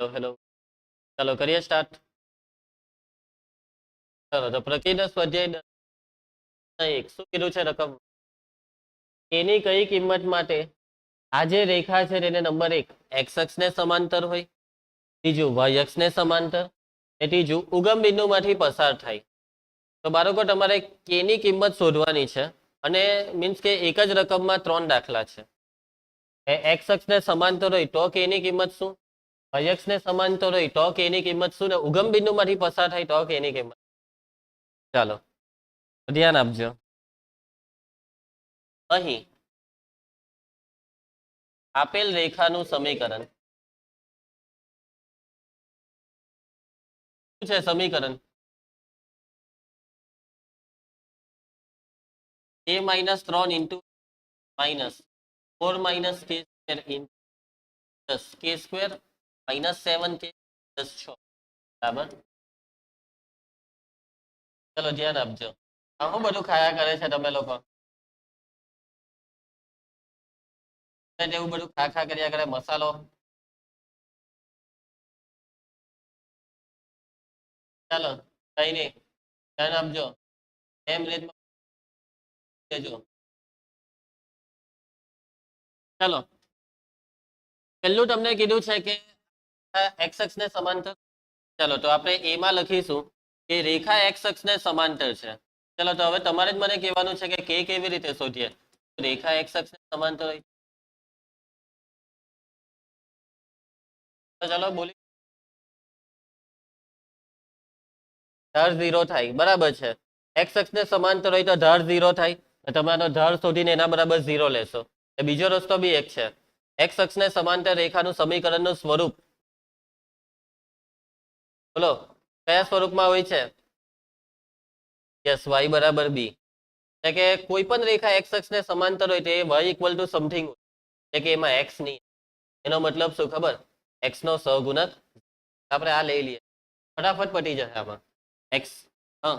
[SPEAKER 1] હેલો ચાલો કરીએ સ્ટાર્ટ. ચાલો તો પ્રક્રિયા સ્વાધ્યાય એક શું કીધું છે રકમ એની કઈ કિંમત માટે આ જે રેખા છે તેને નંબર 1 એક્સ અક્ષને સમાંતર હોય, બીજું વાય અક્ષને સમાંતર, અને ત્રીજું ઉગમ બિંદુમાંથી પસાર થાય. તો બાળકો તમારે કે ની કિંમત શોધવાની છે અને મીન્સ કે એક જ રકમમાં 3 દાખલા છે. એક્સ અક્ષને સમાંતર હોય તો કે ની કિંમત શું, વાય અક્ષને સમાંતર હોય તો કે ની કિંમત શું, ને ઉગમ બિંદુમાંથી પસાર થાય તો કે ની કિંમત. ચાલો ધ્યાન આપજો. અહીં આપેલ રેખાનું સમીકરણ શું છે? સમીકરણ a minus 3 into minus 4 minus કે સ્ક્વેર ઇન્ટુ પ્લસ કે સ્ક્વેર માઇનસ 7 કે પ્લસ 6 બરાબર. ચલો ધ્યાન આપજો. આવું બધું ખાયા કરે છે તમે લોકો, એવું બધું ખા કર્યા કરે મસાલો. ચાલો કઈ નહીં, ધ્યાન આપજો. એમ રીતમાં કેજો. ચાલો પહેલું તમને કીધું છે કે એક્સ અક્ષને સમાંતર. ચાલો તો આપણે એ માં લખીશું કે રેખા એક્સ અક્ષને સમાંતર છે. ચાલો તો હવે તમારે જ મને કહેવાનું છે કે કેવી રીતે શોધીએ. રેખા એક્સ અક્ષને સમાંતર હોય તો ચાલો બોલી ઢાળ 0 થાય, બરાબર છે. એક્સ અક્ષને સમાંતર હોય તો ઢાળ 0 થાય, તમારો ઢાળ શોધીને એના બરાબર 0 લેશો. બીજો રસ્તો બી એક છે. એક્સ અક્ષને સમાંતર રેખાનું સમીકરણનું સ્વરૂપ બોલો કયા સ્વરૂપમાં હોય છે? યસ વાય બરાબર બી. એટલે કે કોઈ પણ રેખા એક્સ અક્ષને સમાંતર હોય તો એ વાય ઇક્વલ ટુ સમથિંગ એટલે કે એમાં એક્સ નહીં. એનો મતલબ શું ખબર? એક્સ નો સહગુણક. આપણે આ લઈ લઈએ, ફટાફટ પટી જશે આમાં. એક્સ હા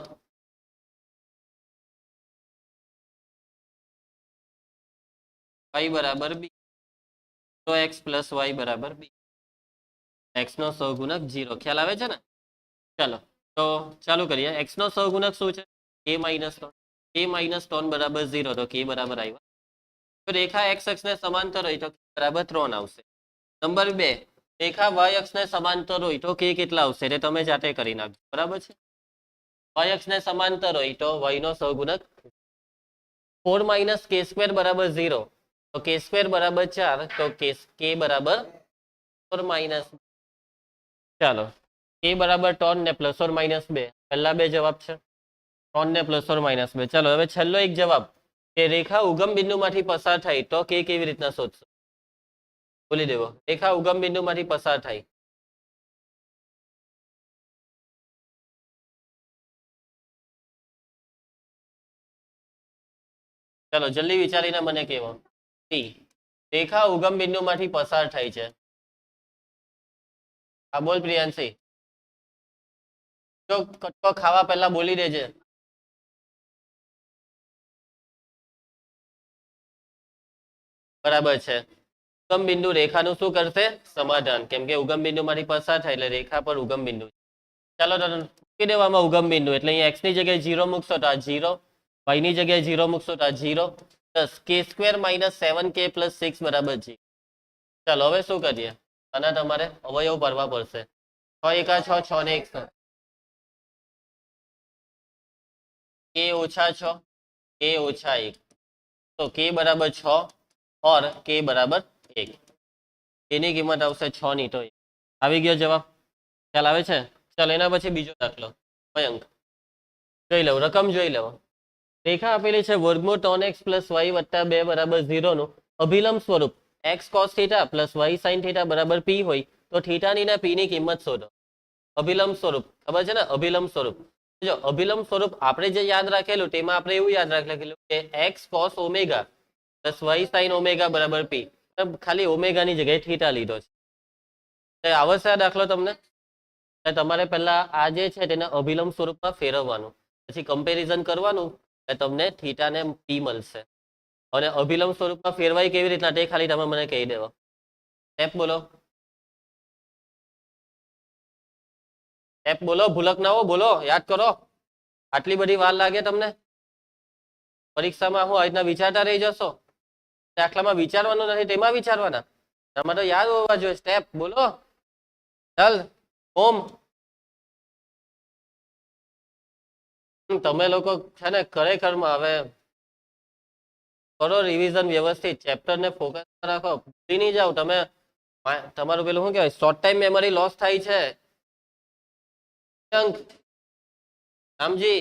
[SPEAKER 1] વાય બરાબર બી, તો એક્સ પ્લસ વાય બરાબર બી. એક્સ નો સહગુણક 0. ખ્યાલ આવે છે ને? ચાલો તો ચાલુ કરીએ. એક્સ નો સહગુણક શું છે? કે માઇનસ 3. કે માઇનસ 3 બરાબર 0, તો કે બરાબર આવ્યા. તો રેખા એક્સ અક્ષને સમાંતર હોય તો બરાબર 3 આવશે. નંબર 2 રેખા વાય અક્ષને સમાંતર હોય તો કે કેટલા આવશે તે તમે જાતે કરી નાખજો, બરાબર છે. વાય અક્ષને સમાંતર હોય તો વાય નો સહગુણક 4 માઇનસ કે સ્ક્વેર બરાબર 0, તો કે સ્ક્વેર બરાબર 4, તો કે બરાબર 4 માઇનસ. ચાલો કે બરાબર 3 ને પ્લસ ઓર માઇનસ 2, પહેલા બે જવાબ છે 3 ને પ્લસ ઓર માઇનસ 2. ચાલો હવે છેલ્લો એક જવાબ કે રેખા ઉગમ બિંદુમાંથી પસાર થાય તો કે કેવી રીતના શોધશો? બોલી દેવો. રેખા ઉગમ બિંદુમાંથી પસાર થાય ચાલો જલ્દી વિચારીને મને કહેવો. રેખા ઉગમ બિંદુમાંથી પસાર થાય છે. હા બોલ પ્રિયાંશી. જો કટકો ખાવા પહેલા બોલી દેજે. બરાબર છે. ઉગમ બિંદુ રેખાનું શું કરશે? સમાધાન. કેમ કે ઉગમ બિંદુમાંથી પસાર થાય એટલે રેખા પર ઉગમ બિંદુ. ચાલો તો મૂકી દેવામાં ઉગમ બિંદુ એટલે અહીંયા એક્સ ની જગ્યાએ 0 મૂકશો તો આ 0, વાય ની જગ્યાએ 0 મૂકશો તો આ 0, પ્લસ કે સ્ક્વેર માઇનસ 7 કે પ્લસ 6 બરાબર 0. ચાલો હવે શું કરીએ? આના તમારે અવયવ ભરવા પડશે. 6 એકા 6, 6 ને 1 કે ઓછા 6, કે ઓછા 1, તો કે બરાબર 6 और કે બરાબર 1. એની કિંમત આવશે 6 ની, તો આવી ગયો જવાબ. ખ્યાલ આવે છે? ચાલો એના પછી બીજો દાખલો. મયંક જોઈ લો, રકમ જોઈ લો. રેખા આપેલી છે વર્ગમૂળ 3x પ્લસ વાય વત્તા 2 બરાબર 0 નું અભિલંબ સ્વરૂપ x cos theta plus y sin theta બરાબર p હોય તો થીટાની ને p ની કિંમત શોધો. અભિલંબ સ્વરૂપ ખબર છે ને? અભિલંબ સ્વરૂપ. જો અભિલંબ સ્વરૂપ આપણે જે યાદ રાખેલું તેમાં આપણે એવું યાદ રાખેલું કે x cos omega plus y sin omega બરાબર p. ખાલી ઓમેગા ની જગ્યાએ થીટા લીધો છે. આવશે આ દાખલો તમને? તમારે પહેલા આ જે છે તેને અભિલંબ સ્વરૂપમાં ફેરવવાનું, પછી કમ્પેરિઝન કરવાનું, તમને થીટા ને પી મળશે. અને અભિલંબ સ્વરૂપમાં ફેરવાય કેવી રીતના તે ખાલી તમે મને કહી દેવો. સ્ટેપ બોલો. સ્ટેપ બોલો, ભૂલક ના હો, બોલો, યાદ કરો. આટલી બધી વાર લાગે તમને? પરીક્ષામાં હું આજના વિચારતા રહી જશો? દાખલામાં વિચારવાનું નથી, તેમાં વિચારવાના. આમાં તો યાદ હોવા જોઈએ. સ્ટેપ બોલો. ચાલ ઓમ. તમે લોકો છે ને ખરેખરમાં હવે કરો રિવિઝન વ્યવસ્થિત, ચેપ્ટર ને ફોકસ રાખો, ભૂલી નહીં જાવ તમે. તમારું પેલું શું કહેવાય, શોર્ટ ટાઈમ મેમરી લોસ થાય છે. રામજી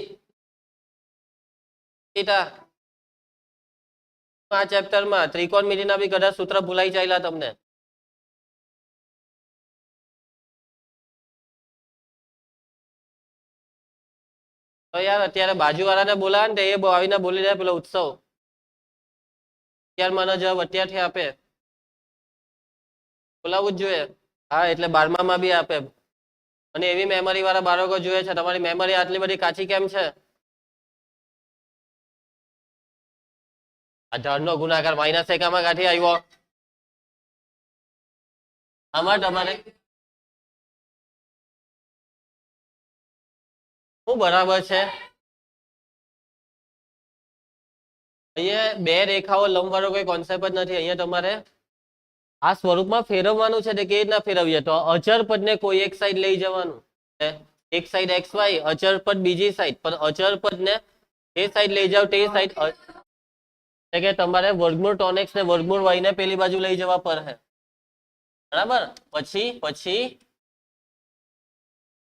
[SPEAKER 1] આ ચેપ્ટરમાં ત્રિકોણમિતિના બી કદાચ સૂત્ર ભૂલાઈ ચાલ્યા તમને. તો યાર અત્યારે બાજુવાળાને બોલાવે ને એ આવીને બોલી જાય પેલો ઉત્સવ. અત્યાર મને જવાબ અત્યારથી આપે, બોલાવવું જ જોઈએ. હા એટલે 12માં બી આપે. અને એવી મેમરી વાળા બાળકો જોઈએ છે. તમારી મેમરી આટલી બધી કાચી કેમ છે? આ ધરનો ગુણાકાર -1 આમાં કાઢી આવ્યો. આમાં તમારે શું બરાબર છે? અહીંયા બે રેખાઓ લંબવાળો કોઈ કોન્સેપ્ટ જ નથી. અહીંયા તમારે આ સ્વરૂપમાં ફેરવવાનું છે. તે કેવી રીતના ફેરવીએ? તો અચર પદને કોઈ એક સાઈડ લઈ જવાનું. એક સાઈડ એક્સ વાય, અચર પદ બીજી સાઈડ, પણ અચર પદને એ સાઈડ લઈ જાવ, તે સાઈડ એટલે કે તમારે વર્ગમૂળ ટોન એક્સ ને વર્ગમૂળ વાય ને પેલી બાજુ લઈ જવા પડે. બરાબર? પછી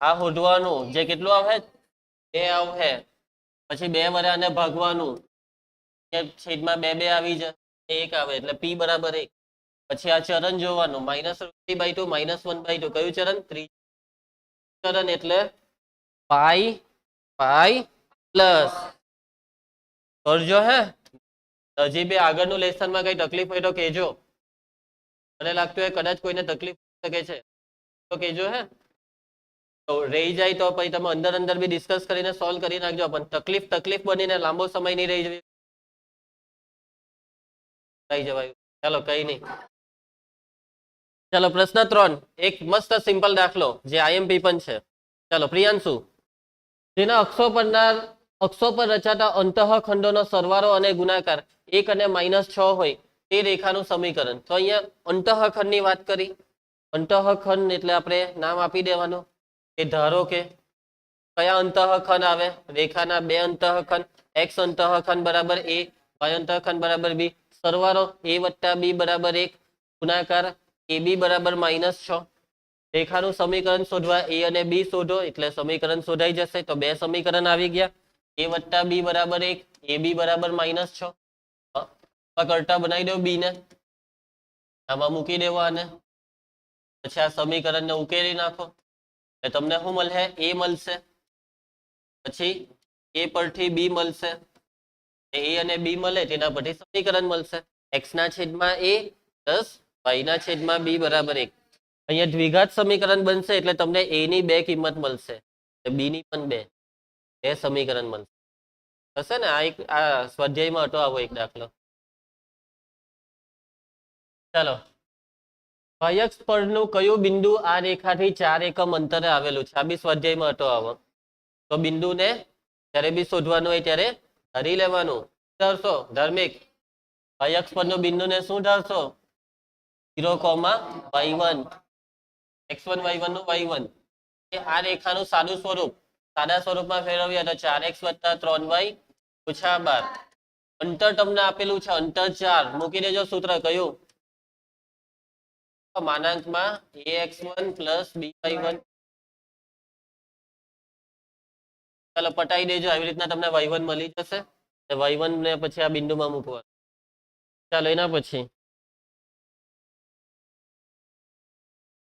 [SPEAKER 1] આ શોધવાનું, જે કેટલું આવે? 2 આવે. પછી 2 વડે આને ભાગવાનું, છેદમાં 2 2 આવી જાય, 1 આવે એટલે p બરાબર 1. પછી આ ચરણ જોવાનું, -√3/2 -1/2. કયું ચરણ? ત્રીજું ચરણ એટલે પાઈ પ્લસ. કરજો હે. હજી બે આગળનું લેસનમાં કઈ તકલીફ હોય તો કહેજો. મને લાગતું હોય કદાચ કોઈને તકલીફ શકે છે તો કહેજો હે. તો રહી જાય તો પછી તમે અંદર બી ડિસ્કસ કરીને સોલ્વ કરી નાખજો. પણ તકલીફ બનીને લાંબો સમય નહીં રહી જવાય. ચાલો કઈ નહીં. ચાલો પ્રશ્ન 3, એક મસ્ત સિમ્પલ દાખલો જે આઈએમપી પણ છે. ચાલો પ્રિયાંશુ, જેના અક્ષો પર રચાતા અંતઃખંડોનો સરવાળો અને ગુણાકાર 1 અને -6 હોય તે રેખાનું સમીકરણ. તો અહીંયા અંતઃખંડની વાત કરી. અંતઃખંડ એટલે આપણે નામ આપી દેવાનું કે ધારો કે કયા અંતઃખંડ આવે? રેખાના 2 અંતઃખંડ, એક્સ અંતઃખંડ બરાબર a, વાય અંતઃખંડ બરાબર b, સરવાળો a + b બરાબર 1, ગુણાકાર ab બરાબર -6. રેખાનું સમીકરણ શોધવા a અને b શોધો એટલે સમીકરણ શોધાઈ જશે. તો 2 સમીકરણ આવી ગયા. a + b બરાબર 1, ab બરાબર -6. કરતા બનાવી દો b ને, આમાં મૂકી દેવા અને પછી આ સમીકરણને ઉકેલી નાખો એટલે તમને શું મળશે? a મળશે. પછી a પરથી b મળશે. a અને b મળે તેના પરથી સમીકરણ મળશે. x ના છેદમાં a પ્લસ y ના છેદમાં b બરાબર 1. અહીંયા દ્વિઘાત સમીકરણ બનશે એટલે તમને a ની 2 કિંમત મળશે, b ની પણ 2 સમીકરણ મળશે. હશે ને? આ સ્વાધ્યાયમાં હતો આવો એક દાખલો. ચાલો, વાયક્ષ પરનું કયું બિંદુ આ રેખાથી 4 એકમ અંતરે આવેલું છે? આ બી સ્વાધ્યાયમાં હતો આવો. તો બિંદુને જ્યારે બી શોધવાનું હોય ત્યારે ધારી લેવાનું. ધારશો ધાર્મિક? વાયક્ષ પરનું બિંદુને શું ધારશો? 0,y1, x1 y1 નું y1. આ રેખાનું સાદું સ્વરૂપ, સાદા સ્વરૂપમાં ફેરવીએ તો 4x + 3y - 12. અંતર તમને આપેલું છે, અંતર 4. મૂકી દેજો સૂત્ર. કયું? માનાંકમાં ax1 + by1. ચાલો પટાઈ દેજો. આવી રીતના તમને y1 મળી જશે. y1 ને પછી આ બિંદુમાં મૂકવાનું. ચાલો એના પછી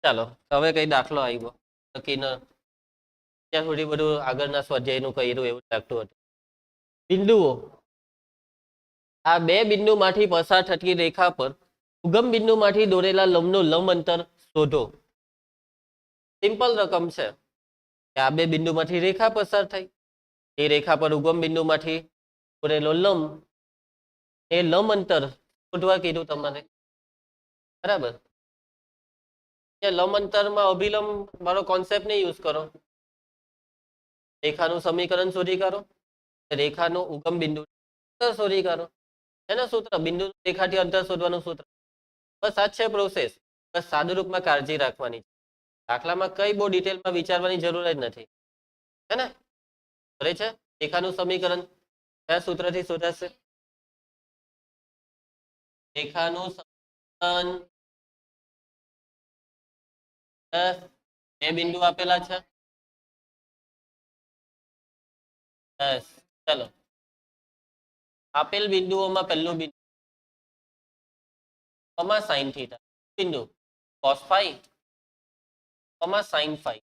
[SPEAKER 1] ચાલો હવે કઈ દાખલો આવ્યો નક્કી ન, ત્યાં સુધી બધું આગળના સ્વાધ્યાયનું કર્યું એવું લાગતું હતું. બિંદુઓ, આ 2 બિંદુમાંથી પસાર થતી રેખા પર ઉગમ બિંદુમાંથી દોરેલા લંબનું લંબ અંતર શોધો. સિમ્પલ રકમ છે કે આ 2 બિંદુમાંથી રેખા પસાર થઈ, એ રેખા પર ઉગમ બિંદુમાંથી દોરેલો લંબ, એ લંબ અંતર શોધવા કીધું તમારે. બરાબર? લંબ અંતરમાં અભિલંબ મારો કોન્સેપ્ટ નહીં યુઝ કરો. રેખાનું સમીકરણ શોધી કાઢો, રેખાનો ઉગમ બિંદુ શોધી કાઢો. એના સૂત્ર બિંદુ રેખાથી અંતર શોધવાનું સૂત્ર. બસ આ છે પ્રોસેસ. બસ સાદુરૂપમાં કાળજી રાખવાની. દાખલામાં કઈ બહુ ડિટેલમાં વિચારવાની જરૂર જ નથી. હે ને? બરાબર છે. રેખાનું સમીકરણ કયા સૂત્રથી શોધાશે? રેખાનું સમીકરણ બે બિંદુ આપેલા છે. બસ ચલો, આપેલ બિંદુઓમાં પહેલું બિંદુ sin થીટા, બિંદુ cos phi, sin phi.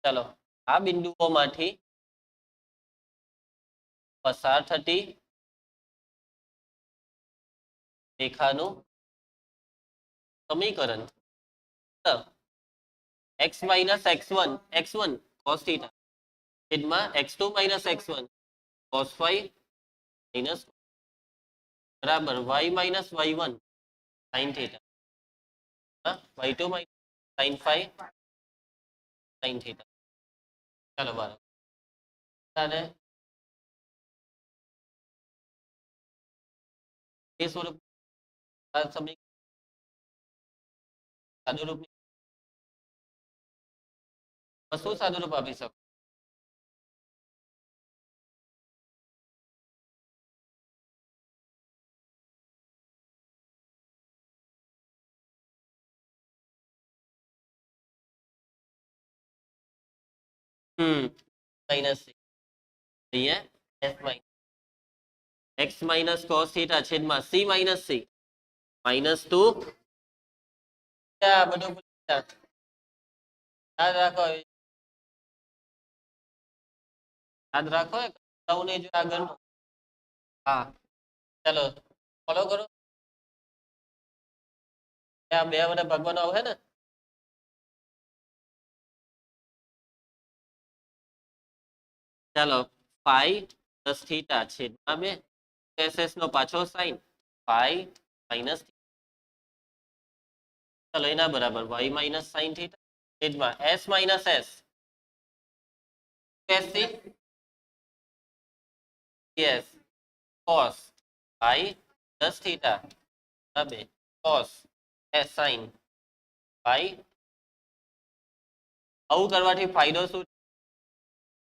[SPEAKER 1] ચલો, આ બિંદુઓમાંથી પસાર થતી રેખાનું સમીકરણ x minus x1 cos theta છેદમાં x2 minus x1 cos phi minus બરાબર y minus y1 sin theta, y2 minus sin phi sin theta. ચાલો બરાબર. અને એ સ્વરૂપ સમીકરણ સાદુરૂપ શું સાદુરૂપ આપી શકો? માઇનસ અહીંયા f minus x minus cos theta છેદમાં c minus c minus 2 બધું યાદ રાખો, યાદ રાખો નહીં જો આગળ. હા ચલો ફોલો કરો. આ બે બધા ભાગવાનો આવે ને. ચાલો phi plus theta છેદમાં 2 ss નો પાછો sin phi minus ચલો એના બરાબર y minus sin theta છેદમાં s minus s sc yes cos phi plus theta હવે cos s sin phi. આવું કરવાથી ફાયદો શું?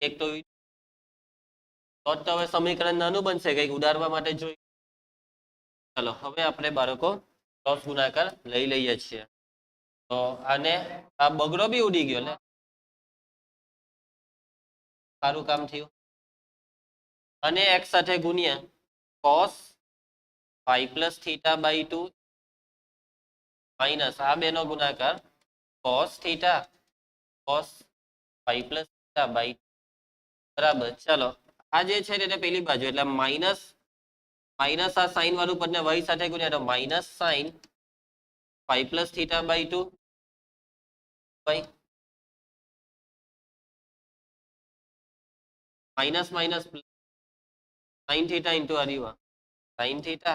[SPEAKER 1] એક તો હવે સમીકરણ નાનું બનશે, કંઈક ઉડાડવા માટે જોઈ. ચલો હવે આપણે બાળકો ક્રોસ ગુણાકાર લઈ લઈએ છીએ. તો આને આ બગડો બી ઉડી ગયો ને, સારું કામ થયું. અને x સાથે ગુણ્યા cos phi plus theta by 2 minus આ બેનો ગુણાકાર cos theta cos phi plus theta by બરાબર. ચલો આ જે છે તેને પેલી બાજુ એટલે માઇનસ માઇનસ આ સાઈન વાળું પદને y સાથે ગુણ્યા તો minus sine phi plus theta by 2 minus minus sin theta into ariwa sin theta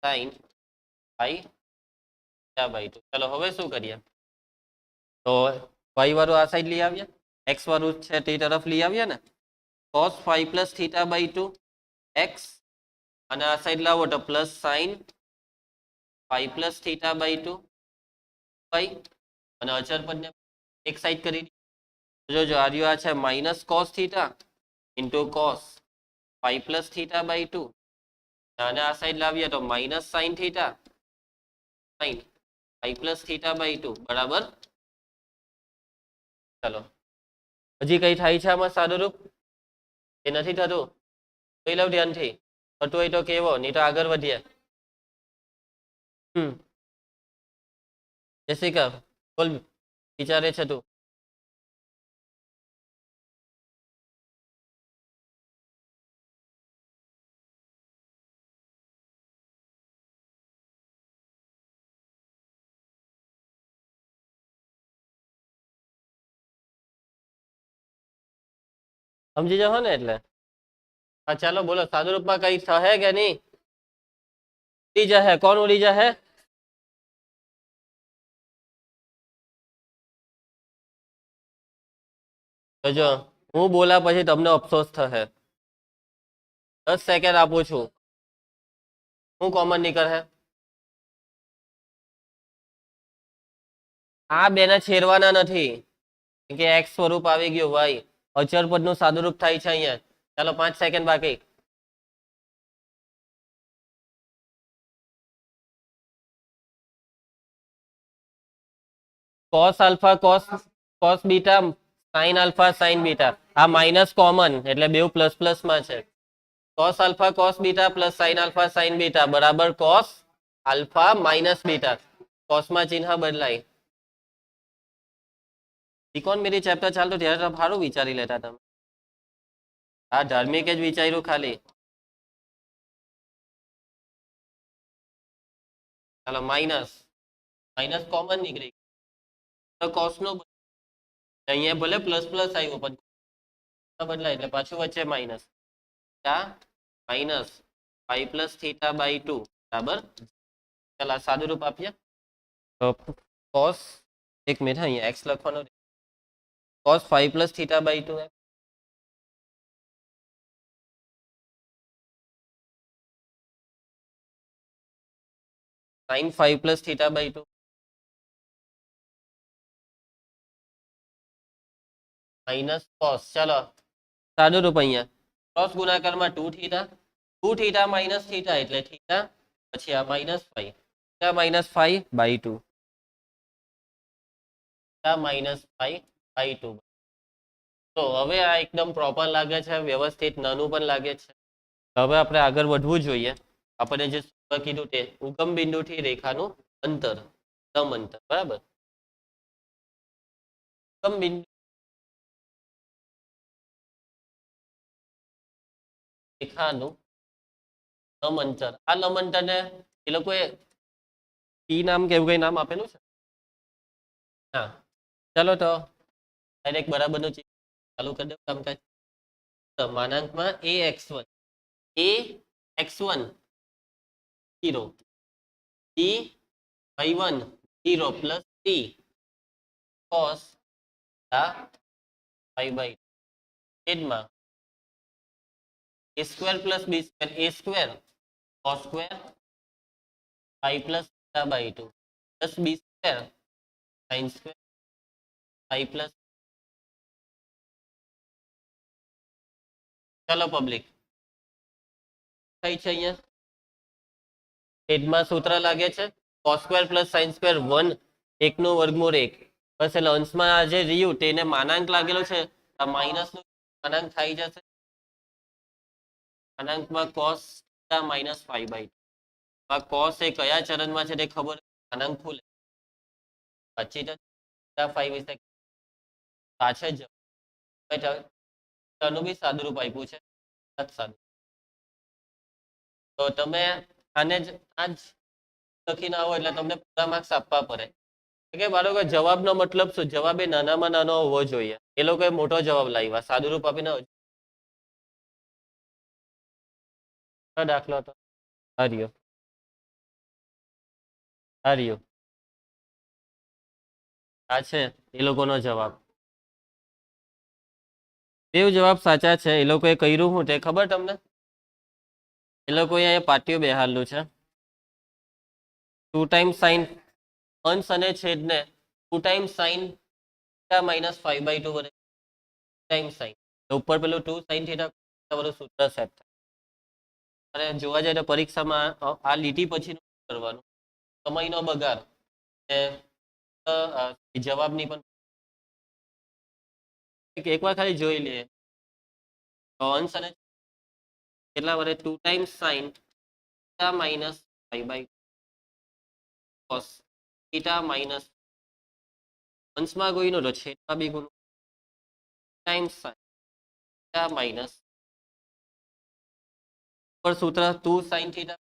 [SPEAKER 1] sin phi theta by 2. ચલો હવે શું કરીએ? તો y વાળું આ સાઈડ લઈ આવ્યા, x વાળું છે તે તરફ લઈ આવ્યા ને. cos phi plus theta by 2 x અને આ સાઈડ લાવો તો plus sin phi plus theta by 2 y અને અચર પદને એક સાઈડ કરી જોજો. આર્યો આ છે minus cos theta into cos phi plus theta by 2 અને આ સાઈડ લાવીએ તો minus sin theta sin phi plus theta by 2 બરાબર. ચલો હજી કઈ થાય છે આમાં સાદુરૂપ? એ નથી થતું? જોઈ લઉં ધ્યાનથી. થતું હોય તો કેવો, નહીં તો આગળ વધીએ. જessica બોલ, વિચારે છે તું? સમજી જાઓ ને એટલે. હા ચાલો બોલો, સાદુરૂપમાં કઈ થશે કે નહીં? ઉડી જશે. કોણ ઉડી જશે? તો જો હું બોલા પછી તમને અફસોસ થશે. 10 સેકન્ડ આપું છું. હું કોમન નીકળે? આ બેને છેડવાના નથી કે એક્સ સ્વરૂપ આવી ગયું ભાઈ. અચળ પદનું સાદુરૂપ થાય છે અહીંયા. ચાલો 5 સેકન્ડ બાકી. Cos alpha cos beta sine alpha sign beta. આ માઇનસ કોમન એટલે બેવ પ્લસ પ્લસ માં છે. Cos alpha cos beta plus sine alpha sign beta બરાબર કોસ આલ્ફા માઇનસ બીટા. કોસમાં ચિહ્ન બદલાય. ત્રિકોણમિતિ ચેપ્ટર ચાલતું ત્યારે સારું વિચારી લેતા તમે. આ ધાર્મિક જ વિચાર્યું ખાલી. ચાલો માઇનસ કોમન નીકળી તો કોસ નો અહીંયા ભલે પ્લસ પ્લસ આવ્યું પણ બદલાય એટલે પાછું વચ્ચે minus. Minus 5 plus theta by 2 બરાબર. ચાલો સાદું રૂપ આપીએ તો કોસ એક મિનિટ અહીંયા એક્સ લખવાનું. Cos 5 plus theta by 2 sine 5 plus theta by 2 minus cos. ચાલો સાદું રૂપ અહીંયા કોસ ગુણાકારમાં 2 થીટા માઇનસ થીટા એટલે થીટા પછી આ minus 5 theta minus 5 by 2 theta minus 5 by 2. તો હવે આ એકદમ પ્રોપર લાગે છે, વ્યવસ્થિત નાનું પણ લાગે છે. હવે આપણે આગળ વધવું જોઈએ. આપણે જે કીધું તે ઉગમ બિંદુથી રેખાનું અંતર સમ અંતર બરાબર. ઉગમ બિંદુ રેખાનું સમ અંતર. આ લંબ અંતરને એ લોકોએ પી નામ કે એવું કઈ નામ આપેલું છે? હા ચાલો તો ડાયરેક્ટ બરાબરનું ચાલુ કરી દઉં કામકાજ. માનાંકમાં ax1 0 y1 0 plus t cos 5/2 છેદમાં a square plus b square a square cos square 5 plus theta by 2 plus b square sin square 5 plus. ચાલો પબ્લિક કઈ છે અહીંયા છેદમાં સૂત્ર લાગે છે cos square plus sin square 1 1 નું વર્ગમૂળ 1 બસ એટલે અંશમાં આ જે રહ્યું તેને માનાંક લાગેલો છે આ માઇનસ નું માનાંક થઈ જશે. માનાંકમાં cos માઇનસ 5/2. આ cos એ કયા ચરણમાં છે તે ખબર માનાંક ખુલે પછી તો 5 વિશે પાછળ જ આનું બી સાદુરૂપ આપ્યું છે. તો તમે આને જ આજ લખીને આવો એટલે તમને પૂરા માર્ક્સ આપવા પડે કે બાળકો જવાબનો મતલબ શું? જવાબ એ નાનામાં નાનો હોવો જોઈએ. એ લોકોએ મોટો જવાબ લાવ્યા સાદુરૂપ આપીને. દાખલો હતો હરિયો આ છે એ લોકોનો જવાબ. બે જવાબ સાચા છે. એ લોકોએ કર્યું શું તે ખબર તમને? એ લોકોએ અહીંયા પાટિયું બેહાડલું છે 2 ટાઈમ્સ સાઇન અંશ અને છેદને 2 ટાઈમ્સ સાઇન માઇનસ 5/2 વડે ટાઈમ્સ સાઇન ઉપર પેલું 2 સાઇન થીટા વાળું સૂત્ર સેટ થાય. અને જોવા જાય તો પરીક્ષામાં આ લીટી પછી કરવાનું સમયનો બગાડ જવાબની પણ એકવાર ખાલી જોઈ લઈએ. અંશ અને કેટલા વડે 2 times sine minus 5/2 cos theta minus અંશમાં ગુણ્યું તો છેદમાં બી ગુણ્યું ટાઈમ્સ સાઇન થીટા માઇનસ પર સૂત્ર 2 સાઇન થીટા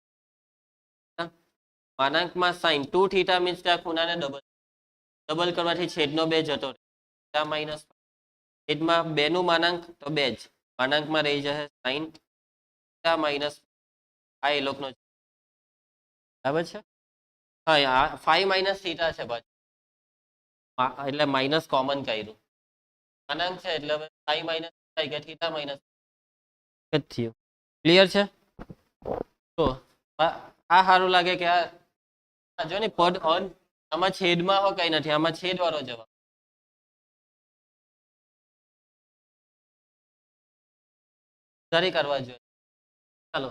[SPEAKER 1] માનાંકમાં સાઇન 2 થીટા મીન્સ કે આ ખૂણાને ડબલ કરવાથી છેદનો 2 જતો રહે થીટા માઇનસ છેદમાં 2 નું માનાંક તો 2 જ માનાંકમાં રહી જશે સાઇન થીટા માઇનસ. આ એ લોકોનો બરાબર છે. હા 5 માઇનસ થીટા છે પાછું એટલે માઇનસ કોમન કર્યું અનંત છે એટલે હવે પાઈ માઇનસ થાય કે થીટા માઇનસ થયું. ક્લિયર છે? તો આ સારું લાગે કે આ જો ને પદ અંત આમાં છેદમાં હો કઈ નથી, આમાં છેદ વાળો જવાબ. સારી કરવા જોઈએ. ચાલો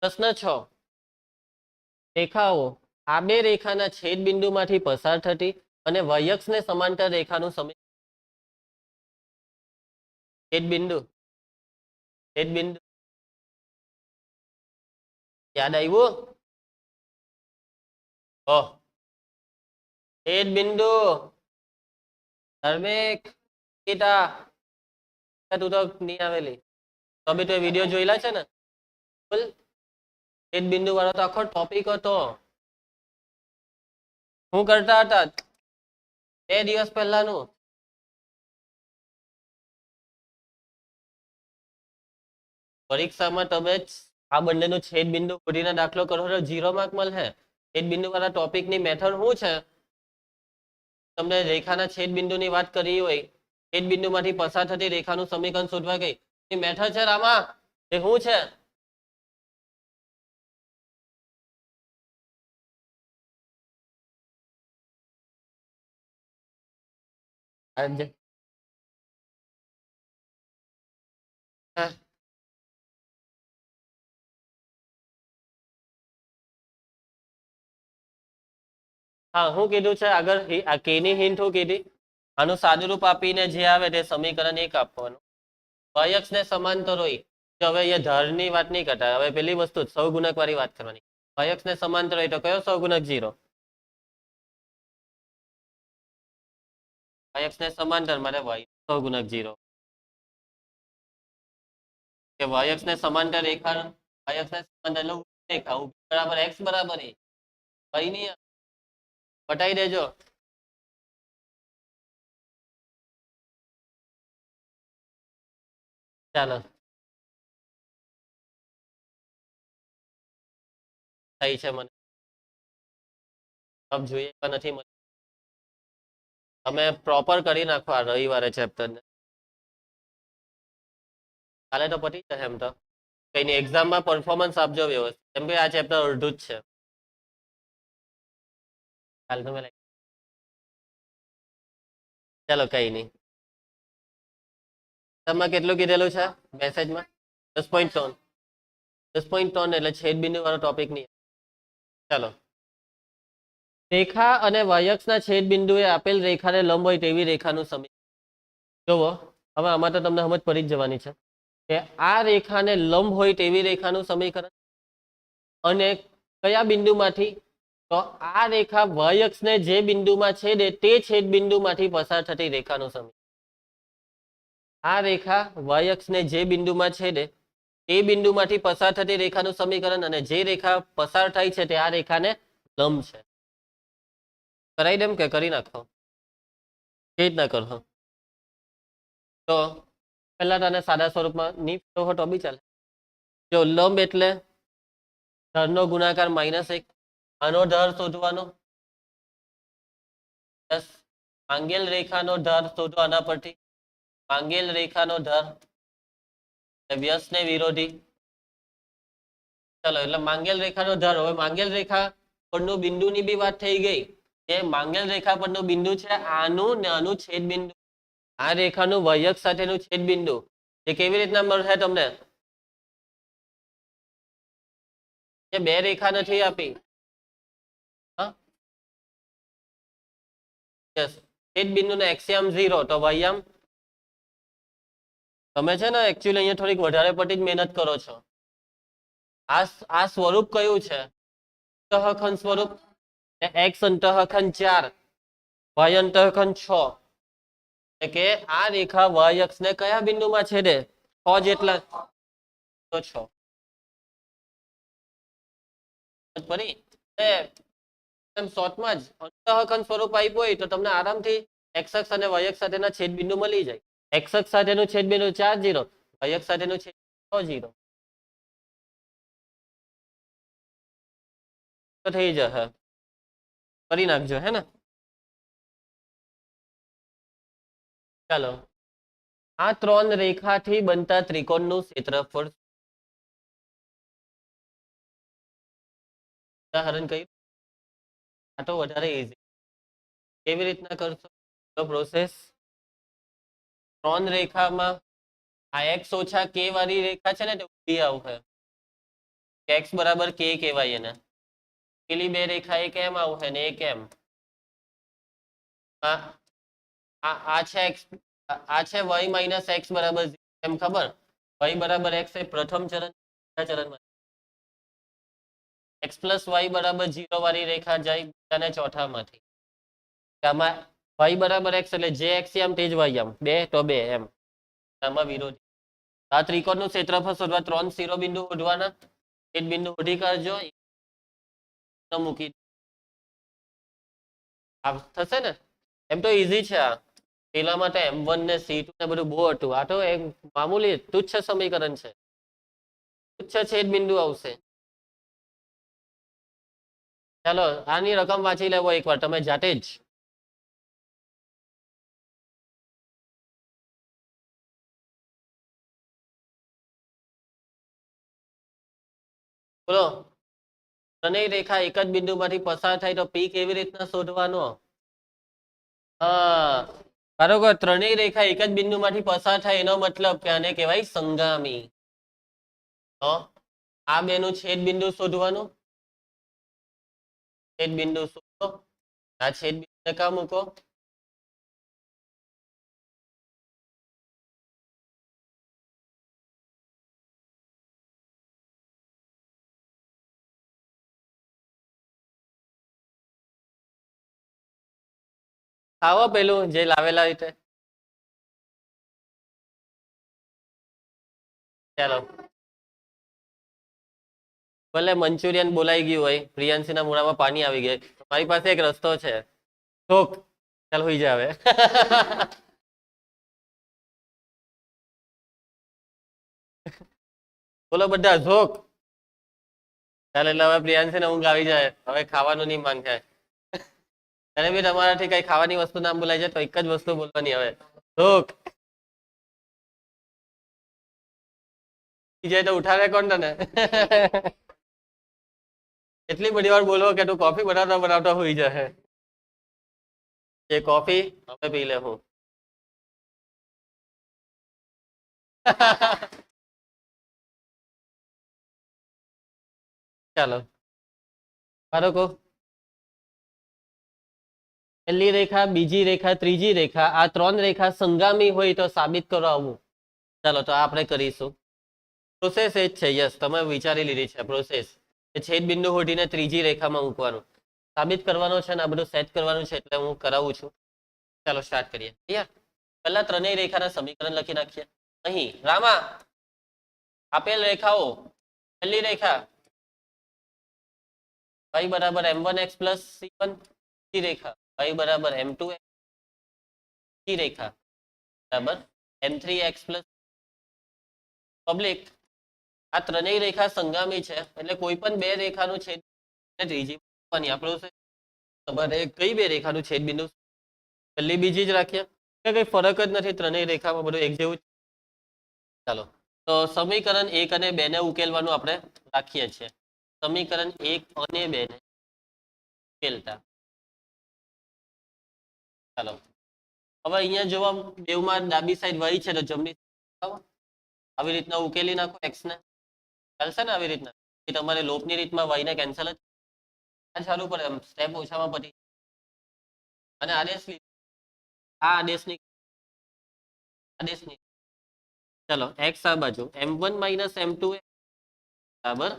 [SPEAKER 1] પ્રશ્ન 6. રેખાઓ આ બે રેખાના છેદ બિંદુમાંથી પસાર થતી અને વયક્ષને સમાંતર રેખાનું સમીકરણ. છેદ બિંદુ યાદ આવ્યું? છેદ બિંદુ ધર્મેક તું તો નહીં આવેલી તો બી તો વિડીયો જોયેલા છે ને. છેદ બિંદુ વાળો તો આખો ટોપિક હતો. શું કરતા હતા 2 દિવસ પહેલાનું? પરીક્ષામાં તમે આ બંનેનું છેદ બિંદુ ખોટીનો દાખલો કરો તો 0 માર્ક મળે. છેદ બિંદુ વાળા ટોપિકની મેથડ શું છે? તમને રેખાના છેદ બિંદુની વાત કરી હોય, છેદ બિંદુમાંથી પસાર થતી રેખાનું સમીકરણ શોધવા ગઈ એ મેથડ છે રામા. એ શું છે? હા શું કીધું છે આગળ? આ કે ની હિન્ટ શું કીધી? આનું સાદુરૂપ આપીને જે આવે તે સમીકરણ 1 આપવાનું. વયક્ષને સમાંતર હોય તો હવે એ ધારની વાત નહીં કરતા, હવે પેલી વસ્તુ સહગુણક વાળી વાત કરવાની. વયક્ષને સમાંતર હોય તો કયો સહગુણક 0? વયક્ષને સમાંતર માટે y સહગુણક 0. કે વયક્ષને સમાંતર રેખા વયક્ષને સમાંતર રેખા બરાબર x બરાબર a. કઈ નહીં બતાવી દેજો. ચાલો થઈ છે મને જોઈએ નથી મને. તમે પ્રોપર કરી નાખો આ રવિવારે ચેપ્ટર ને. કાલે તો પતી જશે એમ તો. કઈ નહીં એક્ઝામમાં પરફોર્મન્સ આપજો વ્યવસ્થિત, કેમ કે આ ચેપ્ટર અડધું જ છે. કાલે તમે ચાલો કઈ નહીં. તમે કેટલું કીધેલું છે મેસેજમાં? 10.3. 10.3 એટલે છેદ બિંદુ વાળો ટોપિક નહીં. ચાલો રેખા અને વયક્ષના છેદ બિંદુએ આપેલ રેખાને લંબ હોય તેવી રેખાનું સમીકરણ. જુઓ હવે આમાં તો તમને સમજ પડી જ જવાની છે કે આ રેખાને લંબ હોય તેવી રેખાનું સમીકરણ અને કયા બિંદુમાંથી? તો આ રેખા વયક્ષને જે બિંદુમાં છેદે તે છેદ બિંદુમાંથી પસાર થતી રેખાનું સમીકરણ. આ રેખા વયક્ષને જે બિંદુમાં છેદે તે બિંદુમાંથી પસાર થતી રેખાનું સમીકરણ અને જે રેખા પસાર થાય છે તે આ રેખાને લંબ છે. કરાવી દેમ કે કરી નાખો? કેવી રીતના કરો? તો પહેલા તને સાદા સ્વરૂપમાં ની તો બી ચાલે. જો લંબ એટલે ધરનો ગુણાકાર -1. આનો ઢાળ શોધવાનો. માંગેલ રેખાનો ઢાળ શોધો આના પરથી. માંગેલ રેખાનો ઢાળ વ્યસ્તને વિરોધી. ચલો એટલે માંગેલ રેખાનો ઢાળ. હવે માંગેલ રેખા પરનું બિંદુની બી વાત થઈ ગઈ. જે માંગેલ રેખા પરનું બિંદુ છે આનું ને આનું છેદ બિંદુ. આ રેખાનું વયક્ષ સાથેનું છેદ બિંદુ એ કેવી રીતના મળશે તમને? એ બે રેખા નથી આપી. છેદ બિંદુનો એક્સિયમ 0 તો વયમ. તમે છે ને એકચ્યુઅલી અહીંયા થોડીક વધારે પડતી જ મહેનત કરો છો. આ સ્વરૂપ કયું છે? અંતઃખંડ સ્વરૂપ. x અંતઃખંડ 4 y અંતઃખંડ 6. કે આ રેખા y અક્ષને કયા બિંદુમાં છેદે? 6 જેટલા તો 6. ફરી શોર્ટમાં જ અંતઃખંડ સ્વરૂપ આપ્યું હોય તો તમને આરામથી x અક્ષ અને y અક્ષ સાથેના છેદ બિંદુ મળી જાય. x અક્ષ સાથેનું છેદ બિંદુ 4 0, y અક્ષ સાથેનું છેદ 6 0 તો થઈ જશે. કરી નાખજો હે ને. ચાલો આ ત્રણ રેખાથી બનતા ત્રિકોણનું ક્ષેત્રફળ ઉદાહરણ કયું? આ તો વધારે ઈઝી. કેવી રીતના કરશો તો પ્રોસેસ? ત્રણ રેખામાં આ x ઓછા k વાળી રેખા છે ને તે ઊભી આવશે. x બરાબર k કહેવાય એને. પેલી બે રેખા એક એમ આવશે ને એક એમ. આ આ છે x, આ છે y માઇનસ x બરાબર 0. એમ ખબર? y બરાબર x એ પ્રથમ ચરણમાં x પ્લસ y બરાબર 0 વાળી રેખા જાય બીજાને ચોથામાંથી. આમાં y બરાબર x એટલે જે x આમ તે જ y આમ બે તો બે એમ. આમાં વિરોધી. આ ત્રિકોણનું ક્ષેત્રફળ શોધવા ત્રણ શિરોબિંદુ શોધવાના. એક બિંદુ શોધી કાઢજો, મૂકી થશે ને. એમ તો ઈઝી છે આ. પેલા માટે m1 ને c2 ને બધું બહુ હતું. આ તો એક મામૂલી તુચ્છ સમીકરણ છે. તુચ્છ છેદ બિંદુ આવશે. ચાલો આની રકમ વાંચી લેવો એકવાર તમે જાતે જ. બોલો, ત્રણેય રેખા એક જ બિંદુમાંથી પસાર થાય તો પી કેવી રીતના શોધવાનો? હા બરોબર, ત્રણેય રેખા એક જ બિંદુમાંથી પસાર થાય એનો મતલબ કે આને કહેવાય સંગામી. તો આ બેનું છેદ બિંદુ શોધવાનું. છેદ બિંદુ શોધો. આ છેદ બિંદુને કા મૂકો? આવો પેલું જે લાવેલા રીતે. ચાલો ભલે મંચુરિયન બોલાઈ ગયું હોય, પ્રિયાંશીના મોઢામાં પાણી આવી ગયું, મારી પાસે એક રસ્તો છે. ઠોક ચાલ હોઈ જાવે. બોલો બધા ઝોક. ચાલ એટલે હવે પ્રિયાંશીને ઊંઘ આવી જાય, હવે ખાવાનું નહીં માંગ થાય. અને બી તમારાથી કઈ ખાવાની વસ્તુ નામ બોલાય જાય તો એક જ વસ્તુ બોલવાની હવે, ઝોક. જાય તો ઉઠાવે કોણ તને? એટલી બધી વાર બોલો કે તું કોફી બનાવતા બનાવતા હોઈ જાય. એ કોફી હવે પી લે હું. ચાલો બાળકો, પહેલી રેખા, બીજી રેખા, ત્રીજી રેખા, આ ત્રણ રેખા સંગામી હોય તો સાબિત કરો આવું. ચાલો તો આપણે કરીશું. પ્રોસેસ એ જ છે. યસ, તમે વિચારી લીધી છે પ્રોસેસ. છેદ બિંદુ શોધીને ત્રીજી રેખામાં મૂકવાનું સાબિત કરવાનો છે ને આ બધું સેટ કરવાનું છે એટલે હું કરાવું છું. ચાલો સ્ટાર્ટ કરીએ. યાર પહેલા ત્રણેય રેખાના સમીકરણ લખી નાખીએ. અહીં રામા આપેલ રેખાઓ, પહેલી રેખા y બરાબર m1x પ્લસ c1, બીજી રેખા y બરાબર m2x, ત્રીજી રેખા બરાબર m3x પ્લસ. પબ્લિક, આ ત્રણેય રેખા સંગામી છે એટલે કોઈ પણ બે રેખાનું છેદ ત્રીજી આપણું તમારે કઈ બે રેખાનું છેદ બિંદુ પહેલી બીજી જ રાખીએ કે કઈ ફરક જ નથી, ત્રણેય રેખામાં બધું એક જેવું. ચાલો તો સમીકરણ 1 અને 2 ને ઉકેલવાનું આપણે રાખીએ છીએ. સમીકરણ 1 અને 2 ને ઉકેલતા ચાલો હવે અહીંયા જોવા બેવમાં ડાબી સાઈડ y છે તો જમણી આવી રીતના ઉકેલી નાખો x ને. ચાલશે ને આવી રીતના? તમારે લોપની રીતમાં y ને કેન્સલ જ ચાલુ પડે, એમ સ્ટેપ ઓછામાં પતી. અને આદેશની ચલો x આ બાજુ m1 માઇનસ m2 બરાબર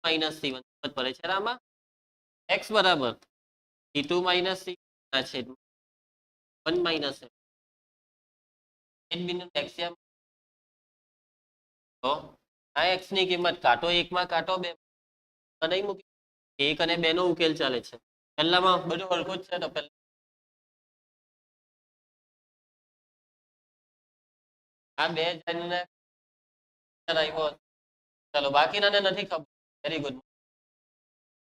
[SPEAKER 1] માઇનસ c1 પડે છે આમાં x બરાબર c2 માઇનસ c ના છેદમાં 1 માઇનસ બિંદુ x તો આ x ની કિંમત કાંટો 1 માં કાંટો 2 નહીં મૂકી. 1 અને 2 નો ઉકેલ ચાલે છે. પહેલામાં બધું હરખું જ છે તો પહેલા આ બે જણને આવ્યો. ચલો બાકીનાને નથી ખબર. Very good.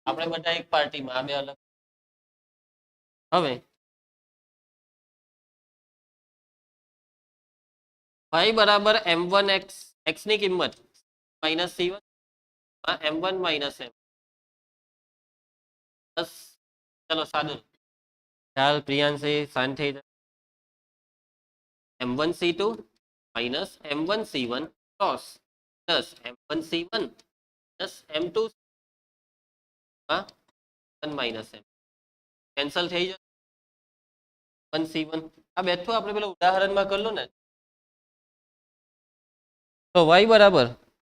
[SPEAKER 1] આપણે બધા એક પાર્ટીમાં, આ બે અલગ. હવે y બરાબર m1 x ની કિંમત minus c1 m1 minus m plus ચલો સાદું ચાલ પ્રિયાંશી શાંત થઈ જાય m1 c2 minus m1 c1 cross plus m1 c1 plus m2 minus m cancel થઈ જાય 1 c1 આ બેઠું આપણે પેલા ઉદાહરણમાં કરલું ને તો y બરાબર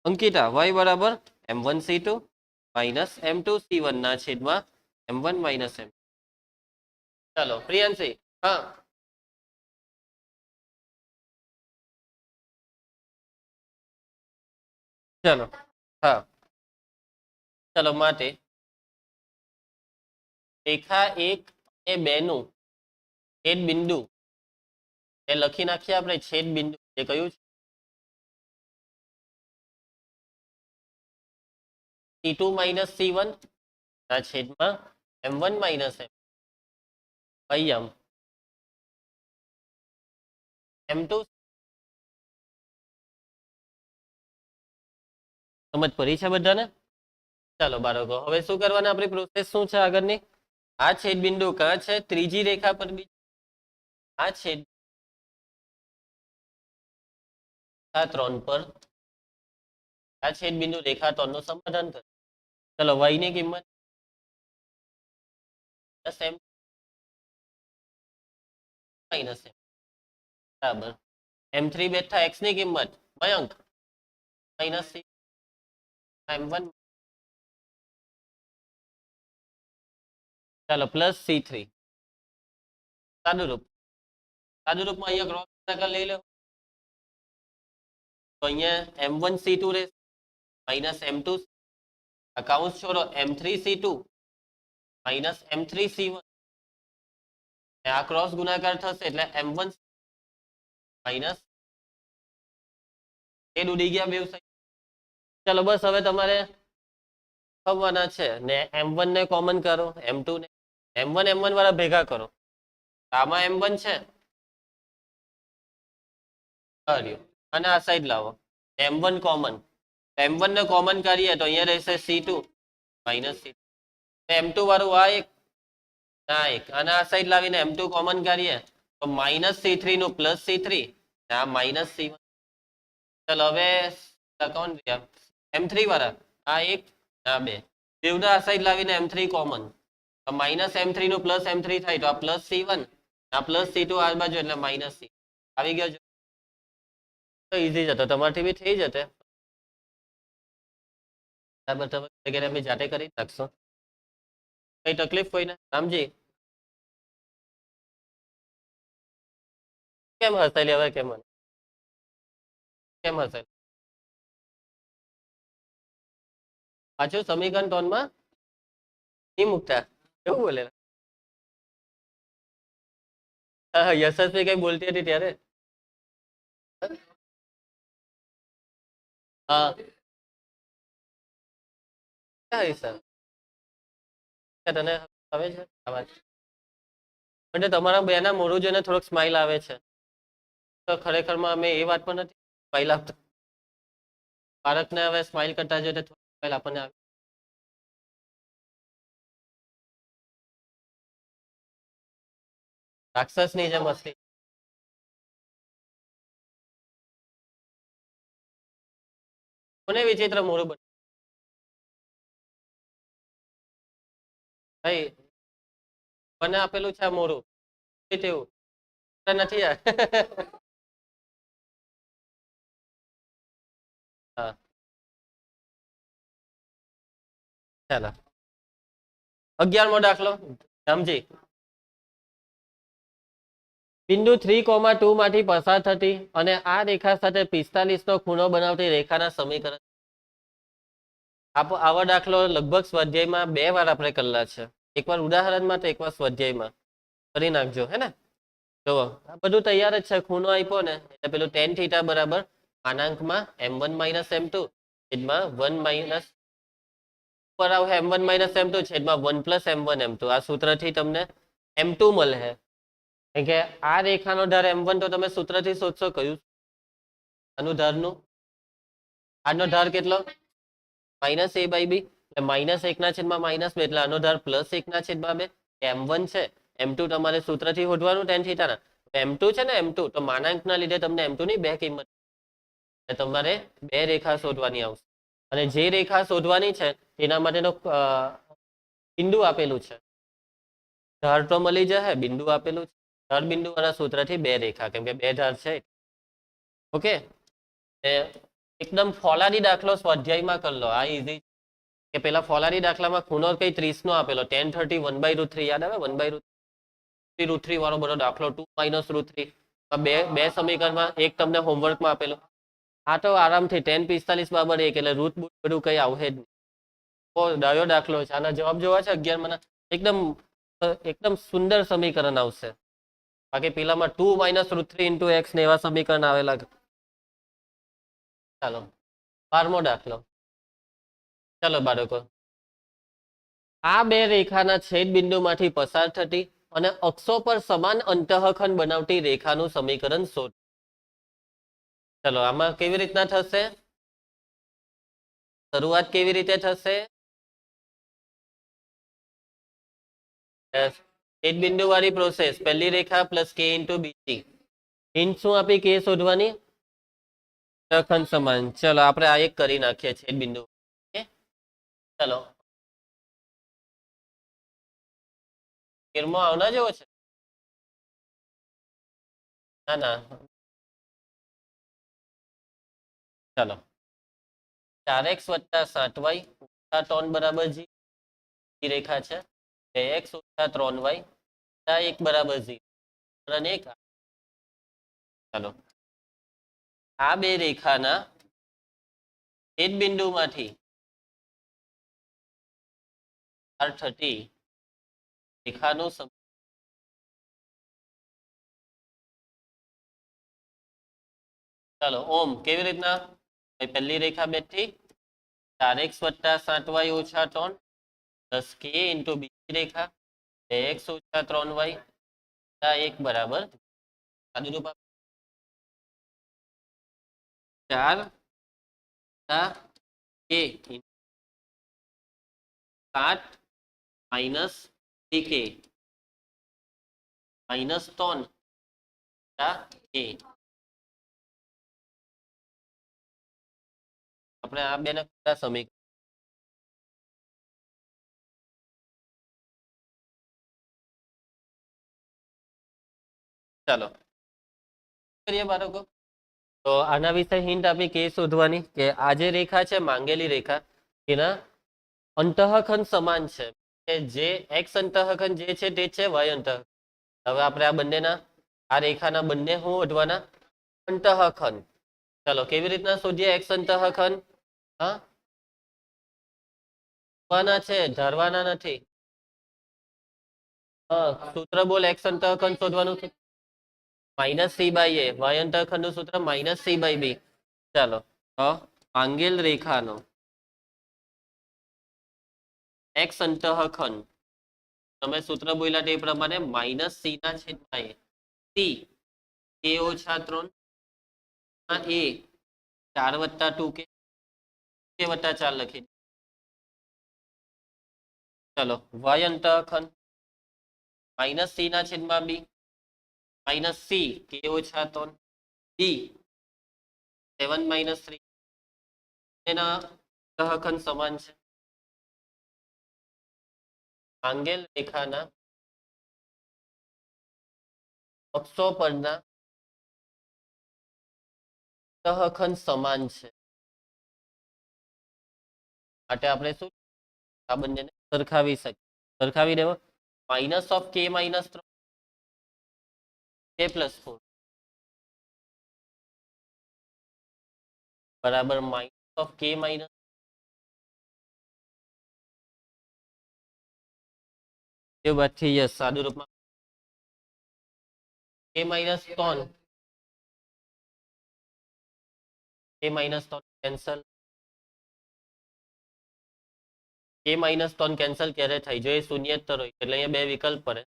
[SPEAKER 1] અંકિતા y બરાબર m1 c2 minus m2 c1 ના છેદમાં m1 માઇનસ m ચાલો પ્રિયાંશી હા ચલો હા ચલો માટે રેખા 1 અને 2 નું છેદ બિંદુ એ લખી નાખીએ આપણે છેદ બિંદુ એ કયું છે c2 માઇનસ c1 ના છેદમાં m1 માઇનસ m આમ m2 સમજ પડી છે બધાને ચાલો બાળકો હવે શું કરવાના આપણી પ્રોસેસ શું છે આગળની આ છેદ બિંદુ ક્યાં છે ત્રીજી રેખા પર બી આ છેદ 3 પર આ છેદ બિંદુ રેખા 3 નું સમાધાન કરે ચલો y ની કિંમત m માઇનસ m બરાબર m3 બેઠા x ની કિંમત મયંક માઇનસ m1 ચાલો પ્લસ c3 સાદુરૂપમાં અહીંયા ક્રોસ ગુણાકાર લઈ લો તો અહીંયા m1 c2 રહેશે માઇનસ m2 કૌંસ છોડો m3 c2 minus m3 c1 આ ક્રોસ ગુણાકાર થશે એટલે m1 માઇનસ એ ઉડી ગયા બે સાઈડ ચલો બસ હવે તમારે ખબવાના છે ને m1 ને કોમન કરો m2 ને m1 વાળા ભેગા કરો આમાં m1 છે અને આ સાઈડ લાવો m1 કોમન m1 ને કોમન કરીએ તો અહીંયા રહેશે c2 માઇનસ c2 m2 વાળું આ એક અને આ સાઈડ લાવીને m2 કોમન કરીએ તો માઇનસ c3 નું પ્લસ c3 આ માઇનસ c1 ચાલો હવે કોણ રહ્યા m3 વાળા આ એક આ બે બેવના આ સાઈડ લાવીને m3 કોમન તો માઇનસ m3 નું પ્લસ m3 થાય તો આ પ્લસ c1 આ પ્લસ c2 આ બાજુ એટલે માઇનસ c આવી ગયો તો ઈઝી જતો તમારથી બી થઈ જતે બરાબર તમે અમે જાતે કરી નાખશો કઈ તકલીફ કોઈને રામજી કેમ હસાઈ હવે કેમ હસાઈ પાછું સમીકરણ ટોનમાં નહીં મૂકતા કેવું બોલે યશસ્વી કઈ બોલતી હતી ત્યારે હા તને આવે છે અવાજ એટલે તમારા બેના મોઢું જોઈને થોડોક સ્માઈલ આવે છે તો ખરેખરમાં અમે એ વાત પણ નથી સ્માઈલ આપતા બાળકને હવે સ્માઈલ કરતા જોઈએ તો સ્માઈલ આપણને આવે રાક્ષસની જેમ મસ્તી કોને વિચિત્ર મોઢું બને ભાઈ મને આપેલું છે આ મોઢું તેવું નથી યાર હા ચાલો 11મો દાખલો સમજી બિંદુ 3,2 માંથી પસાર થતી અને આ રેખા સાથે 45 નો ખૂણો બનાવતી રેખાના સમીકરણ આવો દાખલો લગભગ સ્વાધ્યાયમાં 2 વાર આપણે કરેલા છે એકવાર ઉદાહરણમાં તો એકવાર સ્વાધ્યાયમાં કરી નાખજો હે ને જો આ બધું તૈયાર જ છે ખૂણો આપ્યો ને એટલે પેલું tan થીટા બરાબર આનાંકમાં m1 માઇનસ m2 છેદમાં 1 માઇનસ પર આવે m1 માઇનસ m2 છેદમાં 1 પ્લસ m1 m2 આ સૂત્રથી તમને m2 મળે કે આ રેખાનો ધાર m1 તો તમે સૂત્રથી શોધશો કયું આનું ધારનું આનો ધાર કેટલો માઇનસ a બાય બી એટલે માઇનસ 1/2 માઇનસ 2 એટલે આનો ધાર પ્લસ 1/2 m1 છે m2 તમારે સૂત્રથી શોધવાનું tan થીટાના m2 છે ને m2 તો માનાંકના લીધે તમને m2 ની બે કિંમત એટલે તમારે બે રેખા શોધવાની આવશે અને જે રેખા શોધવાની છે તેના માટેનો બિંદુ આપેલું છે ધાર તો મળી જશે બિંદુ આપેલું છે ધાર બિંદુ અને સૂત્રથી બે રેખા કેમ કે બે ધાર છે ઓકે એકદમ ફોલાદી દાખલો સ્વાધ્યાયમાં કરી લો આ ઈઝી કે પેલા ફોલાદી દાખલામાં ખૂણો કઈ 30 નો આપેલો tan 30 1/√3 યાદ આવે 1/√3 વાળો બધો દાખલો 2 - √3 બે સમીકરણમાં એક તમને હોમવર્કમાં આપેલો આ તો આરામથી tan 45 = 1 એટલે રૂટ બૂટ બધું કઈ આવશે જ નહીં બહુ ડાયો દાખલો છે આના જવાબ જોવા છે 11 માં એકદમ સુંદર સમીકરણ આવશે બાકી પેલામાં 2 - √3 x ને એવા સમીકરણ આવેલા ચાલો 12મો દાખલો ચાલો બાળકો આ બે રેખાના છેદ બિંદુમાંથી પસાર થતી અને અક્ષો પર સમાન અંતઃખંડ બનાવતી રેખાનું સમીકરણ શોધ ચલો આમાં કેવી રીતના થશે શરૂઆત કેવી રીતે થશે છેદ બિંદુ વાળી પ્રોસેસ પહેલી રેખા પ્લસ k ઇન્ટુ બીજી હિન્ટ શું આપી કે શોધવાની અંતઃખંડ સમાન ચલો આપણે આ એક કરી નાખીએ છેદ બિંદુ ચલો આવના જેવો છે ના ચાલો 4x + 7y - 3 બરાબર જી રેખા છે 2x - 3y - 1 બરાબર જી અને 1 ચાલો આ બે રેખાના છેદ બિંદુમાંથી પસાર થતી રેખાનું ચાલો ઓમ કેવી રીતના પહેલી રેખા બેઠી 4x + 7y - 3 + k ઇન્ટુ બીજી રેખા 2x - 3y - 1 બરાબર 4 k 7 - 3k - 3 k આપણે આ બેના કેટલા સમીકરણ ચાલો કરીએ બાળકો તો આના વિશે હિન્ટ આપી કે શોધવાની કે આ જે રેખા છે માંગેલી રેખા એના અંતઃખંડ સમાન છે કે જે x અંતઃખંડ જે છે તે છે y અંતઃખંડ હવે આપણે આ બંનેના આ રેખાના બંને શું શોધવાના અંતઃખંડ ચાલો કેવી રીતના શોધીએ x અંતઃખંડ હા છે ધારવાના નથી સૂત્ર બોલ x અંતઃખંડ શોધવાનું છે -c/a y અંતઃખંડનું સૂત્ર -c/b ચાલો માંગેલ રેખાનો x અંતઃખંડ તમે સૂત્ર બોલ્યા તે પ્રમાણે -c/a c a - 3 a 4 + 2k k + 4 લખી ચલો y અંતઃખંડ -c/b -c k - 3 b 7 - 3 એના અંતઃખંડ સમાન છે માંગેલ રેખાના અક્ષો પરના અંતઃખંડ સમાન છે માટે આપણે શું આ બંનેને સરખાવી શકીએ સરખાવી દેવો -k - 3 k + 4 બરાબર -k - એ બાદથી યસ સાદું રૂપમાં k - 3 k - 3 cancel k - 3 cancel ક્યારે થાય જો એ શૂન્યેતર હોય એટલે અહીંયા બે વિકલ્પ પડે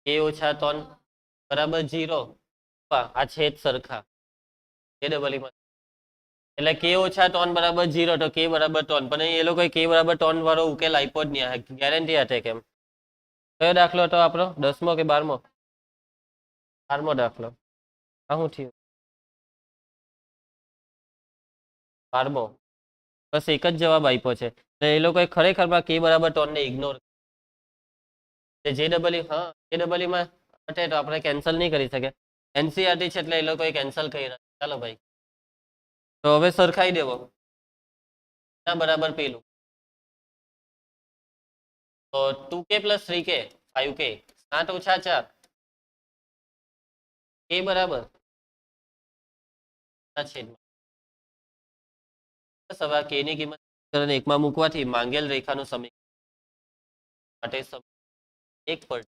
[SPEAKER 1] k - 3 બરાબર 0 આ છેદ સરખા કે ડબલ માં એટલે કે ઓછા ટોન બરાબર 0 તો કે બરાબર ટોન પણ એ લોકો કે બરાબર ટોન વાળો ઉકેલ આપ્યો જ નહીં ગેરંટી hatte કેમ કયો દાખલો હતો આપણો 10મો કે 12મો 12મો દાખલો આ શું થયું 12મો બસ એક જ જવાબ આપ્યો છે તો એ લોકોએ ખરેખરમાં કે બરાબર ટોન ને ઇગ્નોર જે ડબલ હા જે ડબલ માં હટે તો આપણે કેન્સલ નહીં કરી શકે એનસીઆરટી છે એટલે એ લોકોએ કેન્સલ કરી નાખ્યું ચાલો ભાઈ તો હવે સરખાઈ દેવો ના બરાબર પેલું તો 2k પ્લસ 3k 5k 7 ઓછા 4 કે બરાબર છેદમાં બસ હવે કે ની કિંમત સમીકરણ 1 માં મૂકવાથી માંગેલ રેખાનું સમીકરણ માટે એક પર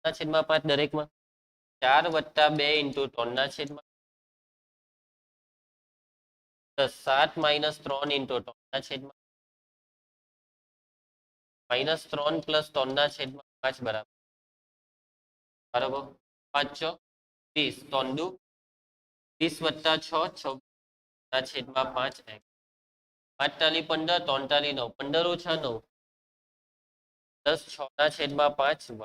[SPEAKER 1] ના છેદમાં 5 દરેકમાં 4 વત્તા 2 ઇન્ટુ 3 ના છેદમાં 7 માઇનસ 3 ઇન્ટુ 3 ના છેદમાં માઇનસ 3 પ્લસ 3 ના છેદમાં 5 બરાબર બરાબર 5 6 30 3 દુ 30 વત્તા 6 26 ના છેદમાં 5 x 5 તાલી 15 3 તાલી 9 15 ઓછા 9 10 6 ના છેદમાં 5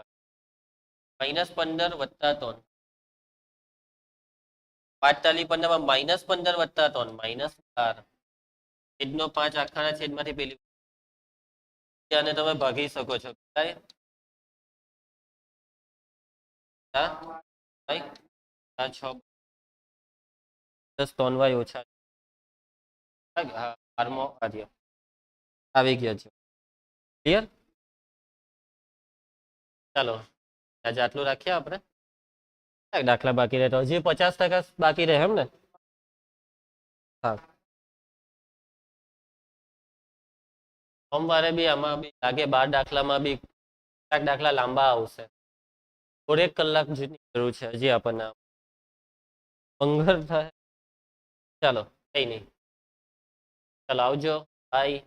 [SPEAKER 1] માઇનસ 15 વત્તા 3 5 તાલી 15 માં માઇનસ 15 વત્તા 3 માઇનસ 12 છેદનો 5 આખાના છેદમાંથી પેલી અને તમે ભાગી શકો છો હા 6 10 3y ઓછા 12મો આવી ગયો છે ક્લિયર ચાલો આજે આટલું રાખીએ આપણે દાખલા બાકી રહે તો હજી 50% બાકી રહે એમ ને હા સોમવારે બી આમાં બી લાગે 12 દાખલામાં બી કેટલાક દાખલા લાંબા આવશે થોડેક કલાક જેટલી જરૂર છે હજી આપણને મંગળ થાય ચાલો કઈ નહીં ચાલો આવજો બાય